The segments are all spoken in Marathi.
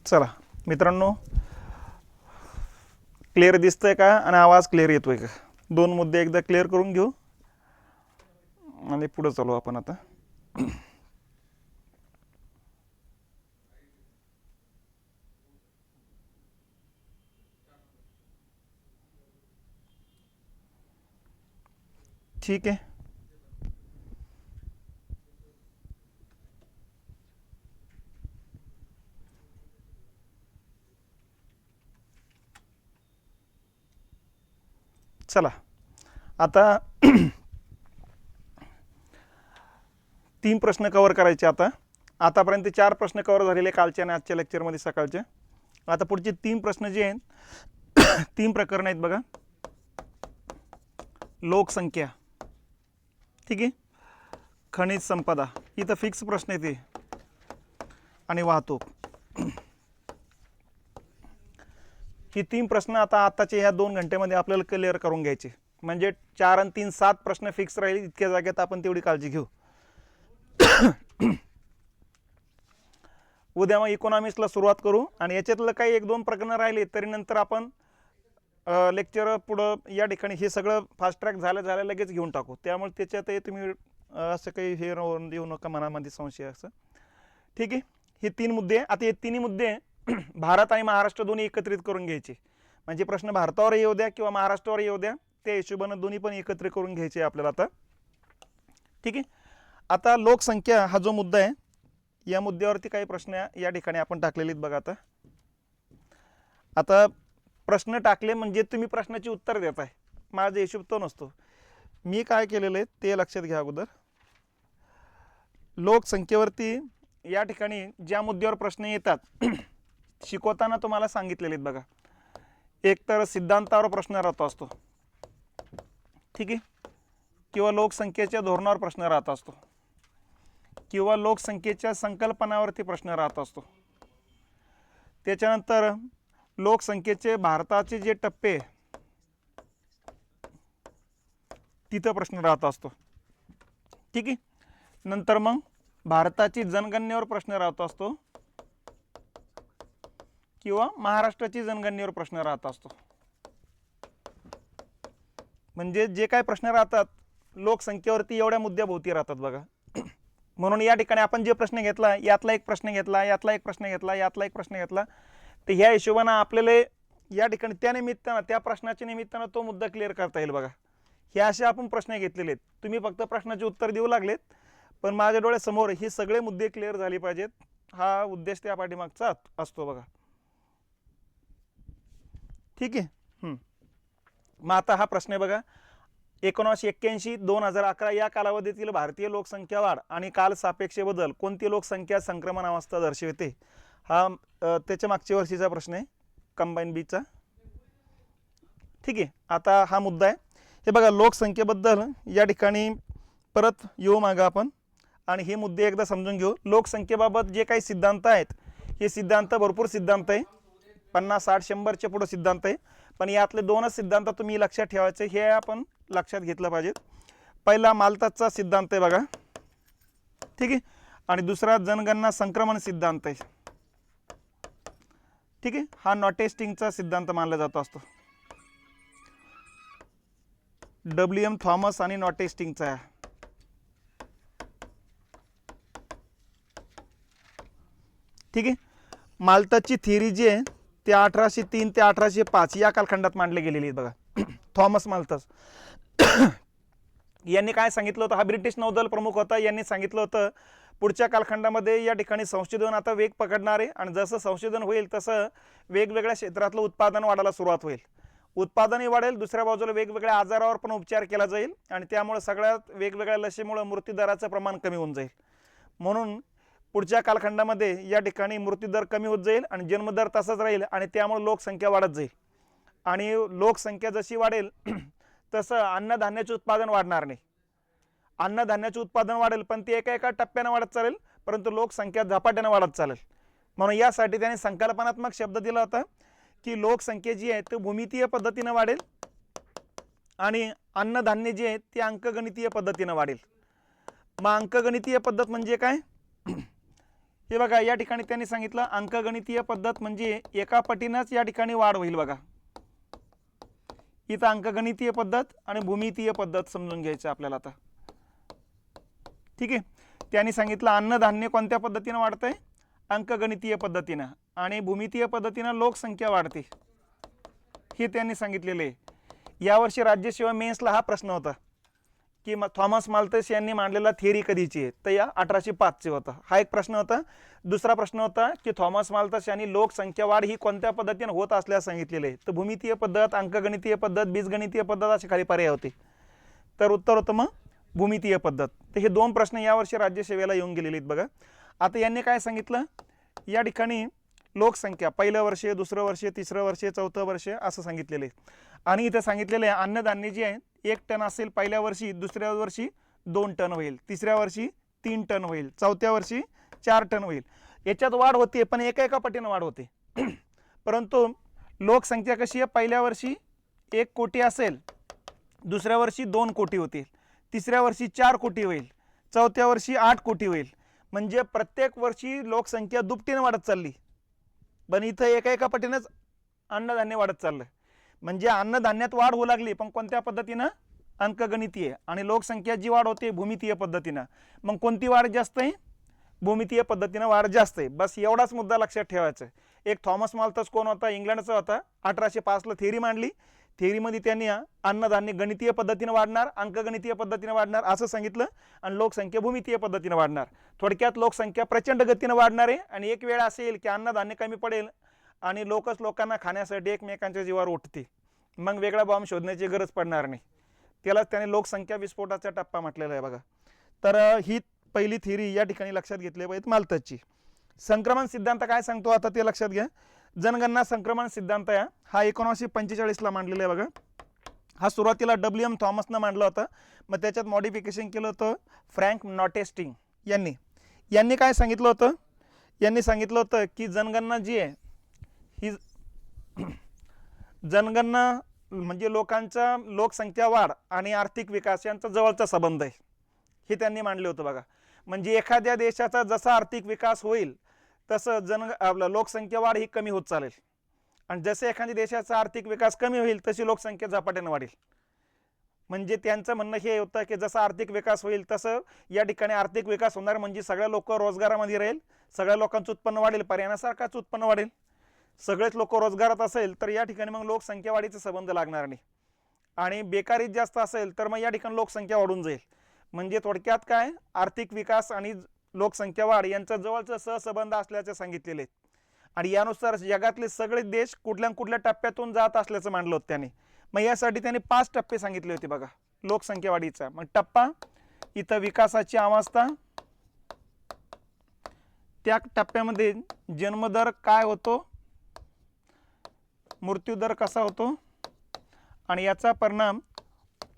चला मित्रांनो, क्लिअर दिसतंय का आणि आवाज क्लिअर येतोय का? दोन मुद्दे एकदा क्लिअर करून घेऊ आणि पुढे चालू आपण आता. ठीक आहे. चला आता 3 प्रश्न कव्हर करायचे. आतापर्यंत 4 प्रश्न कव्हर झालेले कालच्या आणि आजच्या लेक्चरमध्ये सकाळचे. आता पुढचे 3 प्रश्न जे आहेत 3 प्रकरण आहेत बघा. लोकसंख्या, ठीक आहे, खनिज संपदा, इथं फिक्स प्रश्न येते, आणि वाहतूक. ही 3 प्रश्न आताच्या ह्या 2 घंटेमध्ये आपल्याला क्लिअर करून घ्यायचे. म्हणजे 4 आणि 3 7 प्रश्न फिक्स राहील. इतक्या जागेत आपण तेवढी काळजी घेऊ. उद्या मग इकॉनॉमिक्सला सुरुवात करू आणि याच्यातलं काही 1-2 प्रकरण राहिले तरी नंतर आपण लेक्चर पुढं या ठिकाणी हे सगळं फास्ट ट्रॅक झालं लगेच घेऊन टाकू. त्यामुळे त्याच्यातही तुम्ही असं काही हे देऊ नका मनामध्ये संशय असं. ठीक आहे. हे 3 मुद्दे. आता हे तिन्ही मुद्दे भारत आणि महाराष्ट्र दोन्ही एकत्रित करून घ्यायचे. म्हणजे प्रश्न भारतावर येऊ द्या किंवा महाराष्ट्रावर येऊ द्या, त्या हिशोबाने दोन्ही पण एकत्र करून घ्यायचे आपल्याला आता. ठीक आहे. आता लोकसंख्या हा जो मुद्दा आहे, या मुद्द्यावरती काही प्रश्न या ठिकाणी आपण टाकलेले आहेत बघा. आता प्रश्न टाकले म्हणजे तुम्ही प्रश्नाची उत्तर देताय, माझा हिशोब तो नसतो. मी काय केलेलं आहे ते लक्षात घ्या अगोदर. लोकसंख्येवरती या ठिकाणी ज्या मुद्द्यावर प्रश्न येतात शिकवताना तुम्हाला सांगितलेले आहेत बघा. एक तर सिद्धांतावर प्रश्न राहत असतो, ठीक आहे, किंवा लोकसंख्येच्या धोरणावर प्रश्न राहत असतो, किंवा लोकसंख्येच्या संकल्पनावरती प्रश्न राहत असतो. त्याच्यानंतर लोकसंख्येचे भारताचे जे टप्पे तिथं प्रश्न राहत असतो, ठीक आहे. नंतर मग भारताची जनगणनेवर प्रश्न राहत असतो किंवा महाराष्ट्राची जनगणनेवर प्रश्न राहत असतो. म्हणजे जे काय प्रश्न राहतात लोकसंख्येवरती एवढ्या मुद्द्याभोवती राहतात बघा. म्हणून या ठिकाणी आपण जे प्रश्न घेतला, यातला एक प्रश्न घेतला, यातला एक प्रश्न घेतला, यातला एक प्रश्न घेतला, तर ह्या हिशोबानं आपल्याला या ठिकाणी त्या निमित्तानं त्या प्रश्नाच्या निमित्तानं तो मुद्दा क्लिअर करता येईल बघा. हे असे आपण प्रश्न घेतलेले आहेत. तुम्ही फक्त प्रश्नाचे उत्तर देऊ लागलेत, पण माझ्या डोळ्यासमोर हे सगळे मुद्दे क्लिअर झाले पाहिजेत. हा उद्देश त्या पाठीमागचा असतो बघा. ठीक आहे. मग आता हा प्रश्न आहे बघा. 1981-2011 या कालावधीतील भारतीय लोकसंख्या वाढ आणि काल सापेक्ष बदल कोणती लोकसंख्या संक्रमण अवस्था दर्शवते? हा त्याच्या मागच्या वर्षीचा प्रश्न आहे, कंबाईन बीचा. ठीक आहे. आता हा मुद्दा आहे. हे बघा, लोकसंख्येबद्दल या ठिकाणी परत येऊ मागं आपण आणि हे मुद्दे एकदा समजून घेऊ. लोकसंख्येबाबत जे काही सिद्धांत आहेत, हे सिद्धांत भरपूर सिद्धांत आहे, 50-60-100च्या पुढे सिद्धांत आहे, पण यातले 2च सिद्धांत तुम्ही लक्षात ठेवायचे, हे आपण लक्षात घेतलं पाहिजे. पहिला माल्थसचा सिद्धांत आहे बघा, ठीक आहे, आणि दुसरा जनगणना संक्रमण सिद्धांत आहे, ठीक आहे. हा नॉटेस्टिंगचा सिद्धांत मानला जात असतो. WM थॉमस आणि नॉटेस्टिंगचा आहे, ठीक आहे. माल्थसची थिअरी जी आहे ते 1803 ते 1805 या कालखंडात मांडली गेलेली आहे बघा. थॉमस माल्थस यांनी काय सांगितलं होतं, हा ब्रिटिश नौदल प्रमुख होता. यांनी सांगितलं होतं पुढच्या कालखंडामध्ये या ठिकाणी संशोधन आता वेग पकडणार आहे आणि जसं संशोधन होईल तसं वेगवेगळ्या क्षेत्रातलं उत्पादन वाढायला सुरुवात होईल. उत्पादनही वाढेल, दुसऱ्या बाजूला वेगवेगळ्या आजारावर पण उपचार केला जाईल आणि त्यामुळे सगळ्यात वेगवेगळ्या लसीमुळे मृत्यूदराचं प्रमाण कमी होऊन जाईल. म्हणून पुढच्या कालखंडामध्ये या ठिकाणी मृत्यूदर कमी होत जाईल आणि जन्मदर तसाच राहील आणि त्यामुळे लोकसंख्या वाढत जाईल. आणि लोकसंख्या जशी वाढेल तसं अन्नधान्याचे उत्पादन वाढणार नाही. अन्नधान्याचे उत्पादन वाढेल पण ते एका टप्प्याने वाढत चालेल, परंतु लोकसंख्या झपाट्याने वाढत चालेल. म्हणून यासाठी त्यांनी संकल्पनात्मक शब्द दिला होता की लोकसंख्या जी आहे ती भूमितीय पद्धतीने वाढेल आणि अन्नधान्य जे आहे ते अंकगणितीय पद्धतीने वाढेल. मग अंकगणितीय पद्धत म्हणजे काय? हे बघा या ठिकाणी त्यांनी सांगितलं अंकगणितीय पद्धत म्हणजे एका पटीनंच या ठिकाणी वाढ होईल बघा. इथं अंकगणितीय पद्धत आणि भूमितीय पद्धत समजून घ्यायचं आपल्याला आता. ठीक आहे. त्यांनी सांगितलं अन्नधान्य कोणत्या पद्धतीनं वाढतंय, अंकगणितीय पद्धतीनं, आणि भूमितीय पद्धतीनं लोकसंख्या वाढते हे त्यांनी सांगितलेले आहे. यावर्षी राज्यसेवा मेन्सला हा प्रश्न होता की थॉमस माल्थस यांनी मांडलेला थिअरी कधीची आहे, तर या 1805 होता. हा एक प्रश्न होता. दुसरा प्रश्न होता की थॉमस माल्थस यांनी लोकसंख्या वाढ ही कोणत्या पद्धतीने होत असल्यास सांगितलेले आहे, तर भूमितीय पद्धत, अंकगणितीय पद्धत, बीजगणितीय पद्धत असे खाली पर्याय होते. तर उत्तर होतं मग भूमितीय पद्धत. तर हे दोन प्रश्न यावर्षी राज्यसेवेला येऊन गेलेले आहेत बघा. आता यांनी काय सांगितलं, या ठिकाणी लोकसंख्या पहिलं वर्ष, दुसरं वर्ष, तिसरं वर्ष, चौथं वर्ष असं सांगितलेलं आहे. आणि इथं सांगितलेलं आहे अन्नधान्य जे आहे 1 टन असेल पहिल्या वर्षी, दुसऱ्या वर्षी 2 टन होईल, तिसऱ्या वर्षी 3 टन होईल, चौथ्या वर्षी 4 टन होईल. याच्यात वाढ होते पण एका पटीनं वाढ होते. परंतु लोकसंख्या कशी आहे, पहिल्या वर्षी 1 कोटी असेल, दुसऱ्या वर्षी 2 कोटी होतील, तिसऱ्या वर्षी 4 कोटी होईल, चौथ्या वर्षी 8 कोटी होईल. म्हणजे प्रत्येक वर्षी लोकसंख्या दुपटीने वाढत चालली, पण इथं एका पटीनंच अन्नधान्य वाढत चाललं. म्हणजे अन्नधान्यात वाढ होऊ लागली पण कोणत्या पद्धतीनं, अंकगणितीय. आणि लोकसंख्या जी वाढ होते भूमितीय पद्धतीनं. मग कोणती वाढ जास्त आहे, भूमितीय पद्धतीनं वाढ जास्त आहे. बस एवढाच मुद्दा लक्षात ठेवायचा. एक थॉमस माल्थस कोण होता, इंग्लंडचा होता, 1805ला थिअरी मांडली. थिअरीमध्ये त्यांनी अन्नधान्य गणितीय पद्धतीने वाढणार, अंकगणितीय पद्धतीने वाढणार असं सांगितलं, आणि लोकसंख्या भूमितीय पद्धतीने वाढणार. थोडक्यात लोकसंख्या प्रचंड गतीने वाढणार आहे, आणि एक वेळ असेल की अन्नधान्य कमी पडेल आणि लोकांना खाण्यासाठी एकमेकांच्या जीवावर उठते, मग वेगळा बॉम्ब शोधण्याची गरज पडणार नाही. त्याला त्याने लोकसंख्या विस्फोटाचा टप्पा म्हटलेला आहे बघा. तर ही पहिली थिअरी या ठिकाणी लक्षात घेतली पाहिजे माल्थसची. संक्रमण सिद्धांत काय सांगतो आता ते लक्षात घ्या. जनगणना संक्रमण सिद्धांत हा 1945ला मांडलेला आहे बघा. हा सुरुवातीला WM थॉमसनं मांडला होता, मग त्याच्यात मॉडिफिकेशन केलं होतं फ्रँक नॉटेस्टिंग यांनी काय सांगितलं होतं, यांनी सांगितलं होतं की जनगणना जी आहे ही जनगणना म्हणजे लोकांचा लोकसंख्या वाढ आणि आर्थिक विकास यांचा जवळचा संबंध आहे हे त्यांनी मांडले होतं बघा. म्हणजे एखाद्या देशाचा जसा आर्थिक विकास होईल तसं आपलं लोकसंख्या वाढ ही कमी होत चालेल, आणि जसे एखाद्या देशाचा आर्थिक विकास कमी होईल तशी लोकसंख्या झपाट्याने वाढेल. म्हणजे त्यांचं म्हणणं हे होतं की जसा आर्थिक विकास होईल तसं या ठिकाणी आर्थिक विकास होणार, म्हणजे सगळे लोक रोजगारामध्ये राहील, सगळ्या लोकांचं उत्पन्न वाढेल, पर्यायासारखाच उत्पन्न वाढेल. सगळेच लोक रोजगारात असेल तर या ठिकाणी मग लोकसंख्या वाढीचा संबंध लागणार नाही, आणि बेकारी जास्त असेल तर मग या ठिकाणी लोकसंख्या वाढून जाईल. म्हणजे थोडक्यात काय, आर्थिक विकास आणि लोकसंख्या वाढ यांचा जवळचा सहसंबंध असल्याचे सांगितलेले आहेत. आणि यानुसार जगातले सगळे देश कुठल्या टप्प्यातून जात असल्याचं मानलं होतं त्याने. मग यासाठी त्याने 5 टप्पे सांगितले होते बघा लोकसंख्या वाढीचा. मग टप्पा इथं विकासाची अवस्था, त्या टप्प्यामध्ये जन्मदर काय होतो, मृत्यूदर कसा होतो, आणि याचा परिणाम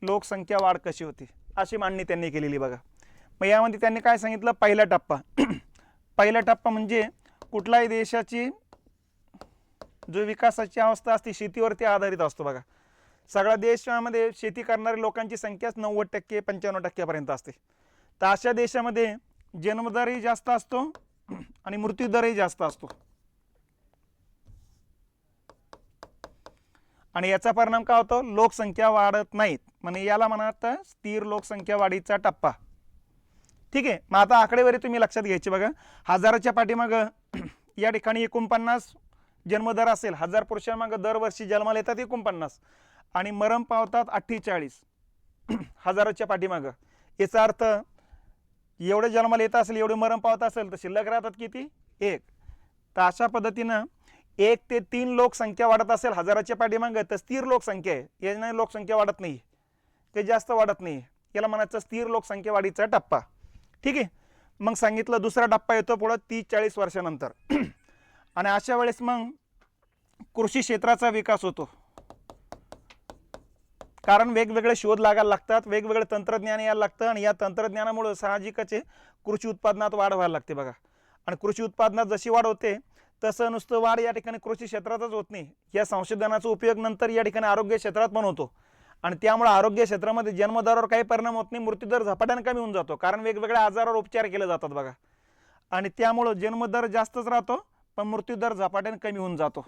लोकसंख्या वाढ कशी होती, अशी मांडणी त्यांनी केलेली बघा. मग यामध्ये त्यांनी काय सांगितलं, पहिला टप्पा पहिला टप्पा म्हणजे कुठल्याही देशाची जो विकासाची अवस्था असते शेतीवरती आधारित असतो बघा. सगळ्या देशामध्ये शेती करणाऱ्या लोकांची संख्याच 90% 95% असते. तर अशा देशामध्ये जन्मदरही जास्त असतो आणि मृत्यूदरही जास्त असतो, आणि याचा परिणाम काय होतो, लोकसंख्या वाढत नाहीत. म्हणजे याला म्हणतात स्थिर लोकसंख्या वाढीचा टप्पा. ठीक आहे. मग आता आकडेवारी तुम्ही लक्षात घ्यायची बघा. हजाराच्या पाठीमागं या ठिकाणी 49 जन्मदर असेल, 1000 पुरुषांमागं दरवर्षी जन्माला येतात 49, आणि मरण पावतात 48 हजाराच्या पाठीमागं. याचा अर्थ एवढे जन्माला येत असेल, एवढे मरण पावत असेल, तर शिल्लक राहतात किती, 1. तर अशा पद्धतीनं 1 ते 3 लोकसंख्या वाढत असेल हजाराच्या पाठीमागं तर स्थिर लोकसंख्या आहे. याने लोकसंख्या वाढत नाही, ते जास्त वाढत नाही, याला म्हणायचं स्थिर लोकसंख्या वाढीचा टप्पा. ठीक आहे. मग सांगितलं दुसरा टप्पा येतो पुढं 30-40 वर्षानंतर, आणि अशा वेळेस मग कृषी क्षेत्राचा विकास होतो, कारण वेगवेगळे शोध लागायला लागतात, वेगवेगळे तंत्रज्ञान यायला लागतं, आणि या तंत्रज्ञानामुळे साहजिकच कृषी उत्पादनात वाढ व्हायला लागते बघा. आणि कृषी उत्पादनात जशी वाढ होते तसं नुसतं वाढ या ठिकाणी कृषी क्षेत्रातच होत नाही, या संशोधनाचा उपयोग नंतर या ठिकाणी आरोग्य क्षेत्रात पण होतो, आणि त्यामुळे आरोग्य क्षेत्रामध्ये जन्मदरावर काही परिणाम होत नाही, मृत्यूदर झपाट्याने कमी होऊन जातो, कारण वेगवेगळ्या आजारावर उपचार केले जातात बघा. आणि त्यामुळं जन्मदर जास्तच राहतो पण मृत्यूदर झपाट्याने कमी होऊन जातो.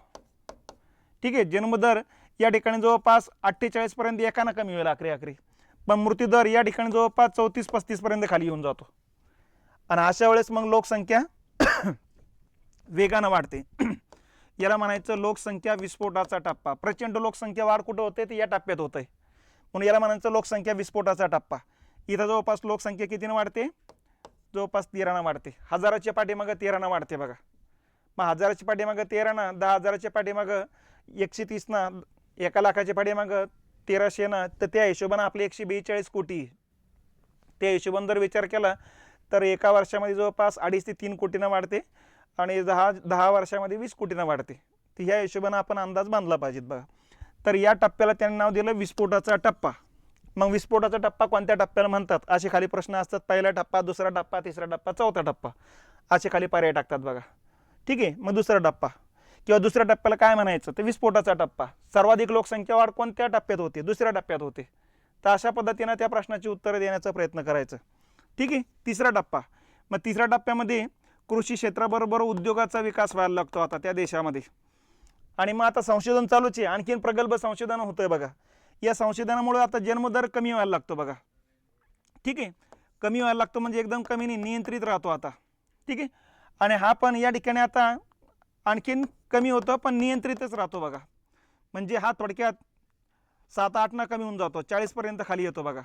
ठीक आहे, जन्मदर या ठिकाणी जवळपास 48 पर्यंत एकानं कमी होईल आखरी, पण मृत्यूदर या ठिकाणी जवळपास 34-35 पर्यंत खाली येऊन जातो. आणि अशा वेळेस मग लोकसंख्या वेगानं वाढते. याला म्हणायचं लोकसंख्या विस्फोटाचा टप्पा. प्रचंड लोकसंख्या वाढ कुठं होते ते या टप्प्यात होत आहे, म्हणून याला म्हणायचं लोकसंख्या विस्फोटाचा टप्पा. इथं जवळपास लोकसंख्या कितीनं वाढते? जवळपास 13नं वाढते. हजाराच्या पाठीमागं 13नं वाढते बघा. मग हजाराच्या पाठीमागं 13नं, 10,000च्या पाठीमागं 130नं, 1 लाखाच्या पाठीमागं 1300नं, तर त्या हिशोबानं आपले 142 कोटी. त्या हिशोबानं जर विचार केला तर एका वर्षामध्ये जवळपास 2.5 ते 3 कोटीनं वाढते आणि 10 वर्षामध्ये 20 कोटीनं वाढते. तर ह्या हिशोबानं आपण अंदाज बांधला पाहिजेत बघा. तर या टप्प्याला त्यांनी नाव दिलं विस्फोटाचा टप्पा. मग विस्फोटाचा टप्पा कोणत्या टप्प्याला म्हणतात असे खाली प्रश्न असतात. पहिला टप्पा, दुसरा टप्पा, तिसरा टप्पा, चौथा टप्पा असे खाली पर्याय टाकतात बघा. ठीक आहे, मग दुसरा टप्पा किंवा दुसऱ्या टप्प्याला काय म्हणायचं तर विस्फोटाचा टप्पा. सर्वाधिक लोकसंख्या वाढ कोणत्या टप्प्यात होते? दुसऱ्या टप्प्यात होते. तर अशा पद्धतीनं त्या प्रश्नाची उत्तरं देण्याचा प्रयत्न करायचं. ठीक आहे, तिसरा टप्पा. मग तिसऱ्या टप्प्यामध्ये कृषी क्षेत्राबरोबर उद्योगाचा विकास व्हायला लागतो आता त्या देशामध्ये. आणि मग आता संशोधन चालूच आहे, आणखीन प्रगल्भ संशोधन होतंय बघा. या संशोधनामुळे आता जन्मदर कमी व्हायला लागतो बघा. ठीक आहे, कमी व्हायला लागतो म्हणजे एकदम कमी नाही, नियंत्रित राहतो आता. ठीक आहे, आणि हा पण या ठिकाणी आता आणखीन कमी होतं पण नियंत्रितच राहतो बघा. म्हणजे हा थोडक्यात 7-8नं कमी होऊन जातो, 40 पर्यंत खाली येतो बघा.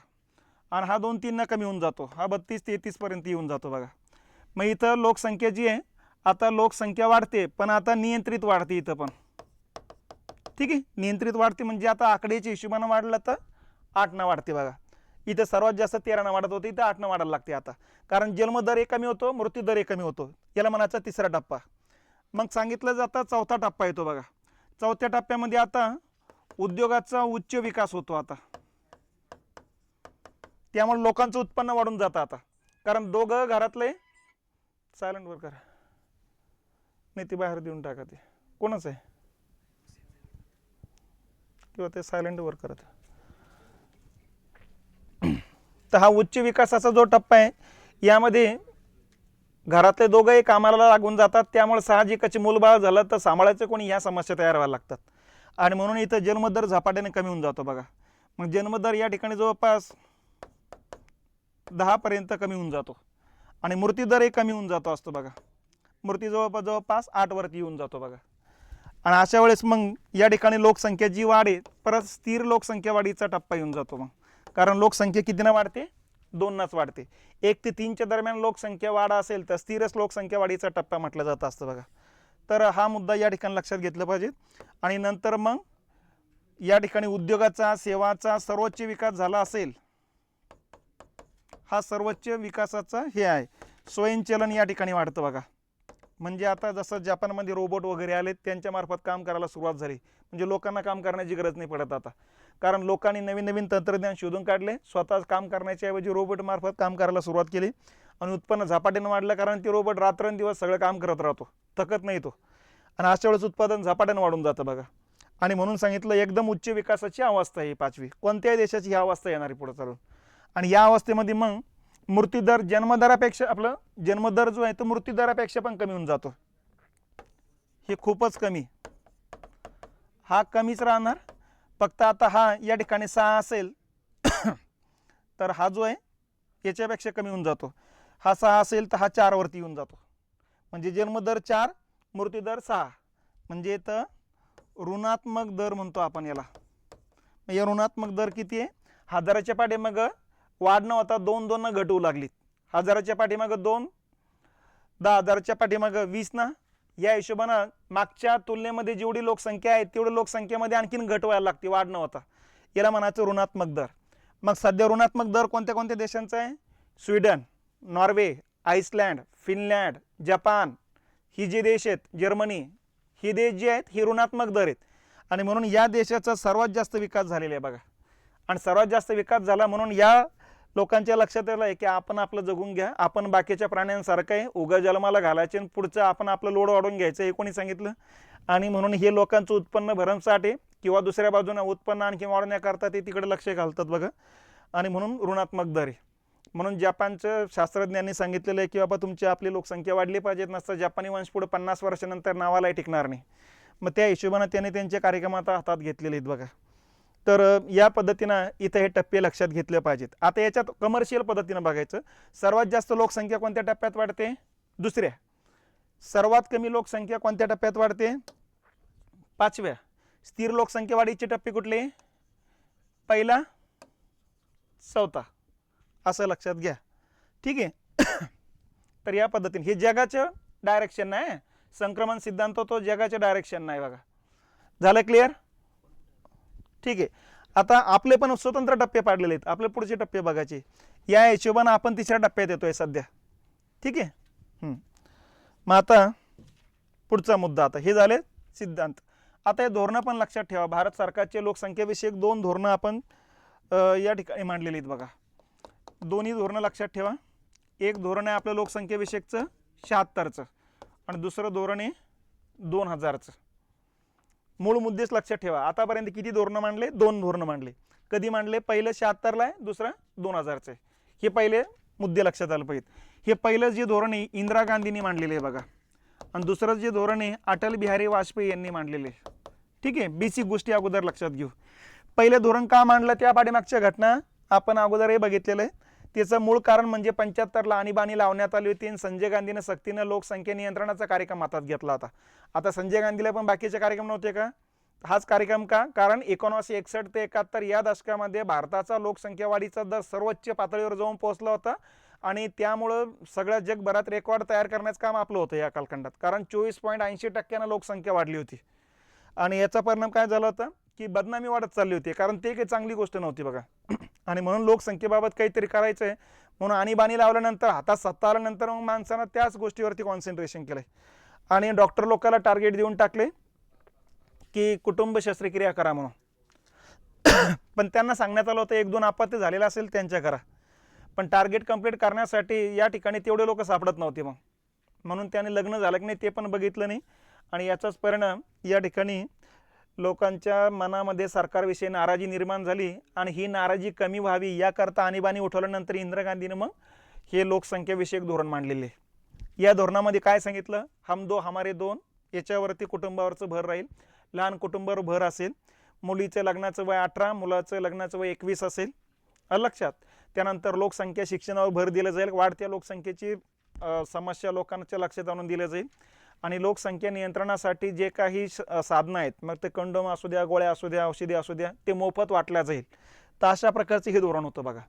आणि हा 2-3नं कमी होऊन जातो, हा 32-33 पर्यंत येऊन जातो बघा. मग इथं लोकसंख्या जी आहे आता लोकसंख्या वाढते पण आता नियंत्रित वाढते इथं पण. ठीक आहे, नियंत्रित वाढते म्हणजे आता आकड्याच्या हिशोबानं वाढलं तर 8नं वाढते बघा. इथं सर्वात जास्त 13नं वाढत होती, इथं 8नं वाढायला लागते आता. कारण जन्मदर एक कमी होतो, मृत्यूदर एक कमी होतो. याला म्हणायचा तिसरा टप्पा. मग सांगितलं जातं चौथा टप्पा येतो बघा. चौथ्या टप्प्यामध्ये आता उद्योगाचा उच्च विकास होतो आता. त्यामुळे लोकांचं उत्पन्न वाढून जातं आता. कारण दोघं घरातले सायलेंट वर करा, नाही ते बाहेर देऊन टाका. ते कोणच आहे किंवा ते सायलेंट वर करत. तर हा उच्च विकासाचा जो टप्पा आहे यामध्ये घरातले दोघंही कामाला लागून जातात. त्यामुळे साहजिकच मूलबाळ झालं तर सांभाळायचं कोणी, ह्या समस्या तयार व्हायला लागतात. आणि म्हणून इथं जन्मदर झपाट्याने कमी होऊन जातो बघा. मग जन्मदर या ठिकाणी जवळपास 10 पर्यंत कमी होऊन जातो आणि मृत्यूदरही कमी होऊन जातो असतो बघा. मृत्यू जवळपास 8 वरती येऊन जातो बघा. आणि अशा वेळेस मग या ठिकाणी लोकसंख्या जी वाढे परत स्थिर लोकसंख्या वाढीचा टप्पा येऊन जातो. मग कारण लोकसंख्या कितीनं वाढते? 2नंच वाढते. 1 ते 3च्या दरम्यान लोकसंख्या वाढ असेल तर स्थिरच लोकसंख्या वाढीचा टप्पा म्हटलं जातं असतं बघा. तर हा मुद्दा या ठिकाणी लक्षात घेतला पाहिजे. आणि नंतर मग या ठिकाणी उद्योगाचा, सेवाचा सर्वोच्च विकास झाला असेल, हा सर्वोच्च विकासाचा हे आहे. स्वयंचलन या ठिकाणी वाढतं बघा. म्हणजे आता जसं जपानमध्ये रोबोट वगैरे आले त्यांच्या मार्फत काम करायला सुरुवात झाली, म्हणजे लोकांना काम करण्याची गरज नाही पडत आता. कारण लोकांनी नवीन नवीन तंत्रज्ञान शोधून काढले, स्वतः काम करण्याच्या ऐवजी रोबोट मार्फत काम करायला सुरुवात केली आणि उत्पन्न झपाट्यानं वाढलं. कारण ते रोबोट रात्रंदिवस सगळं काम करत राहतो, थकत नाही तो. आणि अशा वेळेस उत्पादन झपाट्यानं वाढून जातं बघा. आणि म्हणून सांगितलं एकदम उच्च विकासाची अवस्था आहे 5वी. कोणत्याही देशाची ही अवस्था येणार आहे पुढे चालून. आणि या अवस्थेमध्ये मग मृत्यूदर जन्मदरापेक्षा, आपलं जन्मदर जो आहे तो मृत्यूदरापेक्षा पण कमी होऊन जातो. हे खूपच कमी, हा कमीच राहणार. फक्त आता हा या ठिकाणी 6 असेल तर हा जो आहे याच्यापेक्षा कमी होऊन जातो. हा 6 असेल तर हा 4 वरती येऊन जातो. म्हणजे जन्मदर 4, मृत्यूदर 6. म्हणजे इथं ऋणात्मक दर म्हणतो आपण याला. या ऋणात्मक दर किती आहे? हजाराच्या पाठीमागं वाढणं होता 2-2 घट होऊ लागली. हजाराच्या पाठीमागं 2, 10,000च्या पाठीमागं 20 ना. या हिशोबानं मागच्या तुलनेमध्ये जेवढी लोकसंख्या आहे तेवढी लोकसंख्येमध्ये आणखीन घट व्हायला लागते, वाढणं होता. याला म्हणायचं ऋणात्मक दर. मग सध्या ऋणात्मक दर कोणत्या कोणत्या देशांचा आहे? Sweden, Norway, Iceland, Finland, Japan, ही जे देश आहेत, जर्मनी, ही देश जे आहेत ही ऋणात्मक दर आहेत. आणि म्हणून या देशाचा सर्वात जास्त विकास झालेला आहे बघा. आणि सर्वात जास्त विकास झाला म्हणून या लोकांच्या लक्षात आलं आहे की आपण आपलं जगून घ्या, आपण बाकीच्या प्राण्यांसारखं आहे, उगा जन्माला घालायचे आणि पुढचं आपण आपलं लोड वाढवून घ्यायचं, हे कोणी सांगितलं? आणि म्हणून हे लोकांचं उत्पन्न भरमसाठ किंवा दुसऱ्या बाजूने उत्पन्न आणखी वाढवण्याकरता ते तिकडे लक्ष घालतात बघा. आणि म्हणून ऋणात्मक दर आहे. म्हणून जपानच्या शास्त्रज्ञांनी सांगितलेलं आहे की बाबा तुमची आपली लोकसंख्या वाढली पाहिजेत, नसतं जपानी वंश पुढे 50 वर्षानंतर नावालाही टिकणार नाही. मग त्या हिशोबाने त्यांनी त्यांचे कार्यक्रम आता हातात घेतलेले आहेत बघा. तर या पद्धतीनं इथं हे टप्पे लक्षात घेतले पाहिजेत. आता याच्यात कमर्शियल पद्धतीनं बघायचं, सर्वात जास्त लोकसंख्या कोणत्या टप्प्यात वाढते? दुसऱ्या. सर्वात कमी लोकसंख्या कोणत्या टप्प्यात वाढते? 5व्या. स्थिर लोकसंख्या वाढीचे टप्पे कुठले? पहिला, 4था. असं लक्षात घ्या. ठीक आहे. तर या पद्धतीने हे जगाचं डायरेक्शन नाही, संक्रमण सिद्धांत तो जगाचे डायरेक्शन नाही बघा. झालं क्लिअर? ठीक आहे. आता आपले पण स्वतंत्र टप्पे पाडलेले आहेत, आपले पुढचे टप्पे बघायचे. या हिशोबाने आपण तिसऱ्या टप्प्यात येतोय सध्या. ठीक आहे. मग आता पुढचा मुद्दा, आता हे झाले सिद्धांत. आता हे धोरणं पण लक्षात ठेवा. भारत सरकारचे लोकसंख्येविषयक 2 धोरणं आपण या ठिकाणी मांडलेली आहेत बघा. दोन्ही धोरणं लक्षात ठेवा. एक धोरण आहे आपलं लोकसंख्येविषयकचं 76चं आणि दुसरं धोरण आहे 2000चं. मूळ मुद्देच लक्षात ठेवा. आतापर्यंत किती धोरणं मांडले? 2 धोरणं मांडले. कधी मांडले? पहिलं 76ला आहे, दुसरं 2000चं आहे. हे पहिले मुद्दे लक्षात आले पाहिजेत. हे पहिलं जे धोरण आहे इंदिरा गांधींनी मांडलेलं आहे बघा, आणि दुसरं जे धोरण आहे अटल बिहारी वाजपेयी यांनी मांडलेले आहे. ठीक आहे. बेसिक गोष्टी अगोदर लक्षात घेऊ. पहिले धोरण का मांडलं त्या पाठीमागच्या घटना आपण अगोदर हे बघितलेलं आहे. त्याचं मूळ कारण म्हणजे 75ला आणीबाणी लावण्यात आली होती आणि संजय गांधीनं सक्तीनं लोकसंख्या नियंत्रणाचा कार्यक्रम हातात घेतला होता. आता संजय गांधीला पण बाकीचे कार्यक्रम नव्हते का? हाच कार्यक्रम का? कारण 1961 ते 71 या दशकामध्ये भारताचा लोकसंख्या वाढीचा दर सर्वोच्च पातळीवर जाऊन पोहोचला होता आणि त्यामुळं सगळ्या जगभरात रेकॉर्ड तयार करण्याचं काम आपलं होतं या कालखंडात. कारण 24.80% लोकसंख्या वाढली होती आणि याचा परिणाम काय झाला होता की बदनामी वाढत चालली होती, कारण ते काही चांगली गोष्ट नव्हती बघा. आणि म्हणून लोकसंख्येबाबत काहीतरी करायचं आहे म्हणून आणीबाणी लावल्यानंतर हातात सत्ता आल्यानंतर मग माणसानं त्याच गोष्टीवरती कॉन्सन्ट्रेशन केलंय आणि डॉक्टर लोकांना टार्गेट देऊन टाकले की कुटुंब शस्त्रक्रिया करा म्हणून. पण त्यांना सांगण्यात आलं होतं 1-2 अपत्य झालेलं असेल त्यांच्या करा, पण टार्गेट कंप्लीट करण्यासाठी या ठिकाणी तेवढे लोक सापडत नव्हते. मग म्हणून त्याने लग्न झालं की नाही ते पण बघितलं नाही आणि याचाच परिणाम या ठिकाणी लोकांच्या मनामध्ये सरकारविषयी नाराजी निर्माण झाली आणि ही नाराजी कमी व्हावी याकरता आणीबाणी उठवल्यानंतर इंदिरा गांधीनं मग हे लोकसंख्येविषयक धोरण मांडलेले. या धोरणामध्ये काय सांगितलं? हम दो हमारे दोन, याच्यावरती कुटुंबावरचं भर राहील. लहान कुटुंबावर भर असेल. मुलीचं लग्नाचं वय 18, मुलाचं लग्नाचं वय 21 असेल. लक्षात. त्यानंतर लोकसंख्या शिक्षणावर भर दिलं जाईल. वाढत्या लोकसंख्येची समस्या लोकांच्या लक्षात आणून दिलं जाईल आणि लोकसंख्या नियंत्रणासाठी जे काही साधनं आहेत, मग ते कंडोम असू द्या, गोळ्या असू द्या, औषधी असू द्या, ते मोफत वाटल्या जाईल. तर अशा प्रकारचं हे धोरण होतं बघा.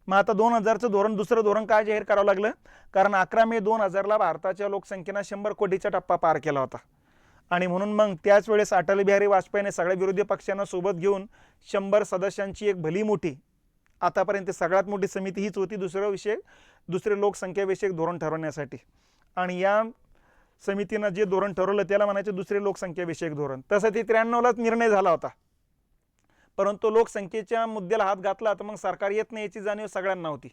मग आता 2000चं धोरण, दुसरं धोरण काय जाहीर करावं लागलं? कारण 11 मे 2000ला भारताच्या लोकसंख्येनं 100 कोटीचा टप्पा पार केला होता आणि म्हणून मग त्याच वेळेस अटल बिहारी वाजपेयीने सगळ्या विरोधी पक्षांना सोबत घेऊन 100 सदस्यांची एक भली मोठी, आतापर्यंत सगळ्यात मोठी समिती हीच होती दुसरे लोकसंख्याविषयक धोरण ठरवण्यासाठी. आणि या समितीनं जे धोरण ठरवलं त्याला म्हणायचे दुसरे लोकसंख्याविषयक धोरण. तसं ते 93लाच निर्णय झाला होता, परंतु लोकसंख्येच्या मुद्द्याला हात घातला तर मग सरकार येत नाही याची जाणीव सगळ्यांना होती.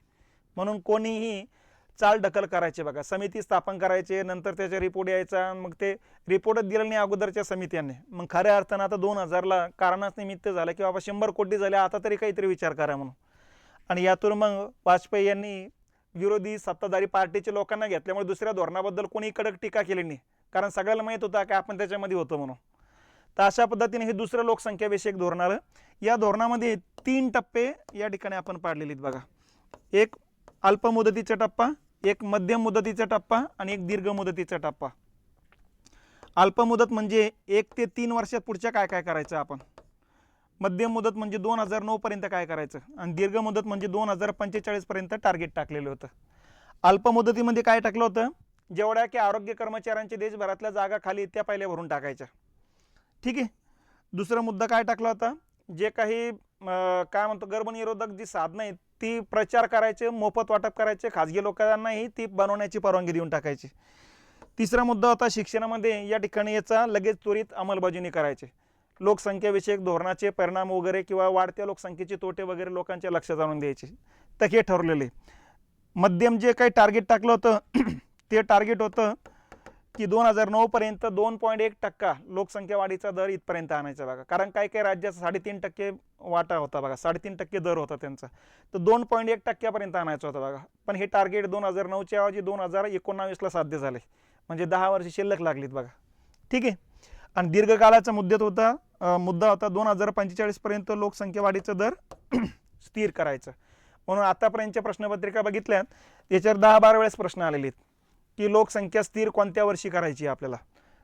म्हणून कोणीही चाल ढकल करायचे बघा. समिती स्थापन करायचे, नंतर त्याचा रिपोर्ट यायचा, मग ते रिपोर्टच दिलं नाही अगोदरच्या समित्यांनी. मग खऱ्या अर्थानं आता 2000ला कारणाच निमित्त झालं की बाबा 100 कोटी झाले, आता तरी काहीतरी विचार करा म्हणून. आणि यातून मग वाजपेयी यांनी विरोधी सत्ताधारी पार्टीच्या लोकांना घेतल्यामुळे दुसऱ्या धोरणाबद्दल कोणी कडक टीका केली नाही, कारण सगळ्याला माहीत होतं की आपण त्याच्यामध्ये होतो म्हणून. तर अशा पद्धतीने हे दुसरं लोकसंख्याविषयक धोरण आलं. या धोरणामध्ये 3 टप्पे या ठिकाणी आपण पाडलेले आहेत बघा. एक अल्प मुदतीचा टप्पा, एक मध्यम मुदतीचा टप्पा आणि एक दीर्घ मुदतीचा टप्पा. अल्प मुदत म्हणजे 1 ते 3 वर्षात पुढच्या काय काय करायचं आपण. मध्यम मुदत म्हणजे 2009 पर्यंत काय करायचं आणि दीर्घ मुदत म्हणजे 2045 पर्यंत टार्गेट टाकलेलं होतं. अल्प मुदतीमध्ये काय टाकलं होतं? जेवढ्या की आरोग्य कर्मचाऱ्यांच्या देशभरातल्या जागा खाली त्या पहिल्या भरून टाकायच्या. ठीक आहे. दुसरा मुद्दा काय टाकला होता? जे काही काय म्हणतो गर्भनिरोधक जी साधनं आहेत ती प्रचार करायचे, मोफत वाटप करायचे, खाजगी लोकांनाही ती बनवण्याची परवानगी देऊन टाकायची. तिसरा मुद्दा होता शिक्षणामध्ये या ठिकाणी याचा लगेच त्वरित अंमलबजावणी करायची. लोकसंख्याविषयक धोरणाचे परिणाम वगैरे किंवा वाढत्या लोकसंख्येचे तोटे वगैरे लोकांच्या लक्षात आणून द्यायचे. तर हे ठरलेले. मध्यम जे काही टार्गेट टाकलं होतं ते टार्गेट होतं की 2009 पर्यंत 2.1% लोकसंख्या वाढीचा दर इथपर्यंत आणायचा बघा. कारण काही काही राज्यात 3.5% वाटा होता बघा, 3.5% दर होता त्यांचा, तर 2.1% आणायचा होता बघा. पण हे टार्गेट 2009च्या ऐवजी 2019ला साध्य झाले, म्हणजे 10 वर्ष शिल्लक लागलीत बघा. ठीक आहे. आणि दीर्घकाळाचा मुद्दा होता 2045 पर्यंत लोकसंख्या वाढीचा दर स्थिर करायचं. म्हणून आतापर्यंतच्या प्रश्नपत्रिका बघितल्यात याच्यावर 10-12 वेळेस प्रश्न आलेले आहेत की लोकसंख्या स्थिर कोणत्या वर्षी करायची आपल्याला,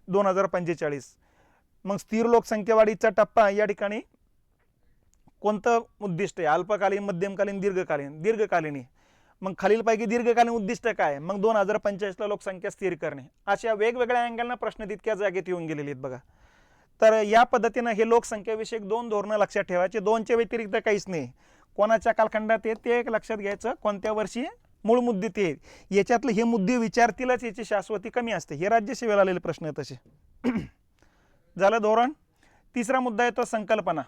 2045. मग स्थिर लोकसंख्या वाढीचा टप्पा या ठिकाणी कोणतं उद्दिष्ट आहे, अल्पकालीन, मध्यमकालीन, दीर्घकालीन आहे. मग खालीलपैकी दीर्घकालीन उद्दिष्ट काय, मग 2045ला लोकसंख्या स्थिर करणे. अशा वेगवेगळ्या अँगलनं प्रश्न तितक्या जागेत येऊन गेलेले आहेत बघा. तर या पद्धतीनं हे लोकसंख्याविषयक 2 धोरणं लक्षात ठेवायचे, 2च्या व्यतिरिक्त काहीच नाही. कोणाच्या कालखंडात आहे ते एक लक्षात घ्यायचं, कोणत्या वर्षी मूळ मुद्दे ते याच्यातले हे मुद्दे विचारतीलच, याची शाश्वती कमी असते. हे राज्यसेवेला आलेले प्रश्न आहेत तसे. झालं धोरण. तिसरा मुद्दा येतो संकल्पना.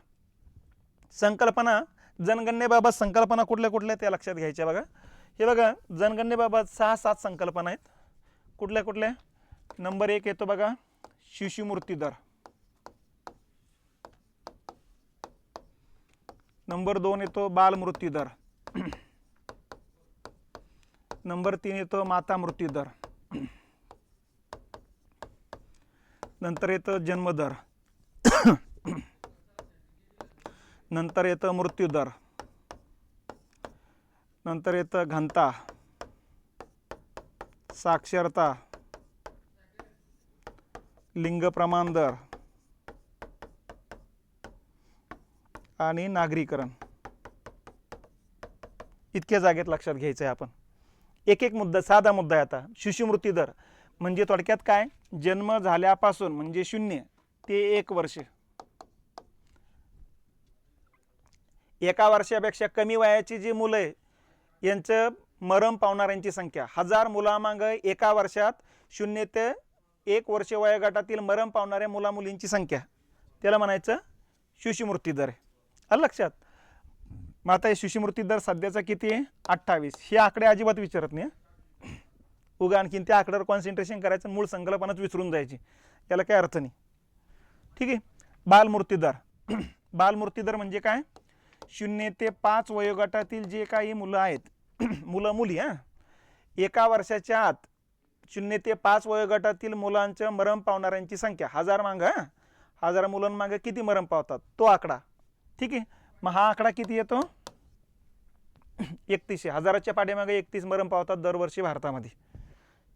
जनगणनेबाबत संकल्पना कुठल्या कुठल्या त्या लक्षात घ्यायच्या बघा. हे बघा, जनगणनेबाबत 6-7 संकल्पना आहेत. कुठल्या कुठल्या? नंबर 1 येतो बघा शिशुमृत्यू दर. नंबर 2 येतो बालमृत्यू दर. नंबर 3 येतो माता मृत्यू दर. नंतर येतं जन्मदर. नंतर येतं मृत्यू दर. नंतर येतं घनता, साक्षरता, लिंग प्रमाण दर आणि नागरीकरण. इतक्या जागेत लक्षात घ्यायचं आहे आपण. एक एक मुद्दा, साधा मुद्दा आहे. आता शिशुमृत्यू दर म्हणजे थोडक्यात काय, जन्म झाल्यापासून म्हणजे 0 ते 1 वर्ष, एका वर्षापेक्षा कमी वयाची जी मुलं आहे यांचं मरण पावणाऱ्यांची संख्या, 1000 मुलामागं एका वर्षात 0 ते 1 वर्ष वयोगटातील मरण पावणाऱ्या मुलामुलींची संख्या, त्याला म्हणायचं शिशुमृत्यू दर आहे. आलं लक्षात. मग आता हे शिशुमृत्यू दर सध्याचा किती आहे, 28. हे आकडे अजिबात विचारत नाही. उगा आणखीन त्या आकड्यावर कॉन्सन्ट्रेशन करायचं, मूळ संकल्पनाच विसरून जायची, याला काही अर्थ नाही. ठीक आहे. बालमृत्यू दर. बालमृत्यू दर म्हणजे काय, 0 ते 5 वयोगटातील जे काही मुलं आहेत, मुलं मुली, एका वर्षाच्या आत 0 ते 5 वयोगटातील मुलांच्या मरण पावणाऱ्यांची संख्या, 1000 मागं, 1000 मुलांमागं किती मरण पावतात तो आकडा. ठीक आहे. मग हा आकडा किती येतो, 31. 1000च्या पाठीमागे 31 मरण पावतात दरवर्षी भारतामध्ये.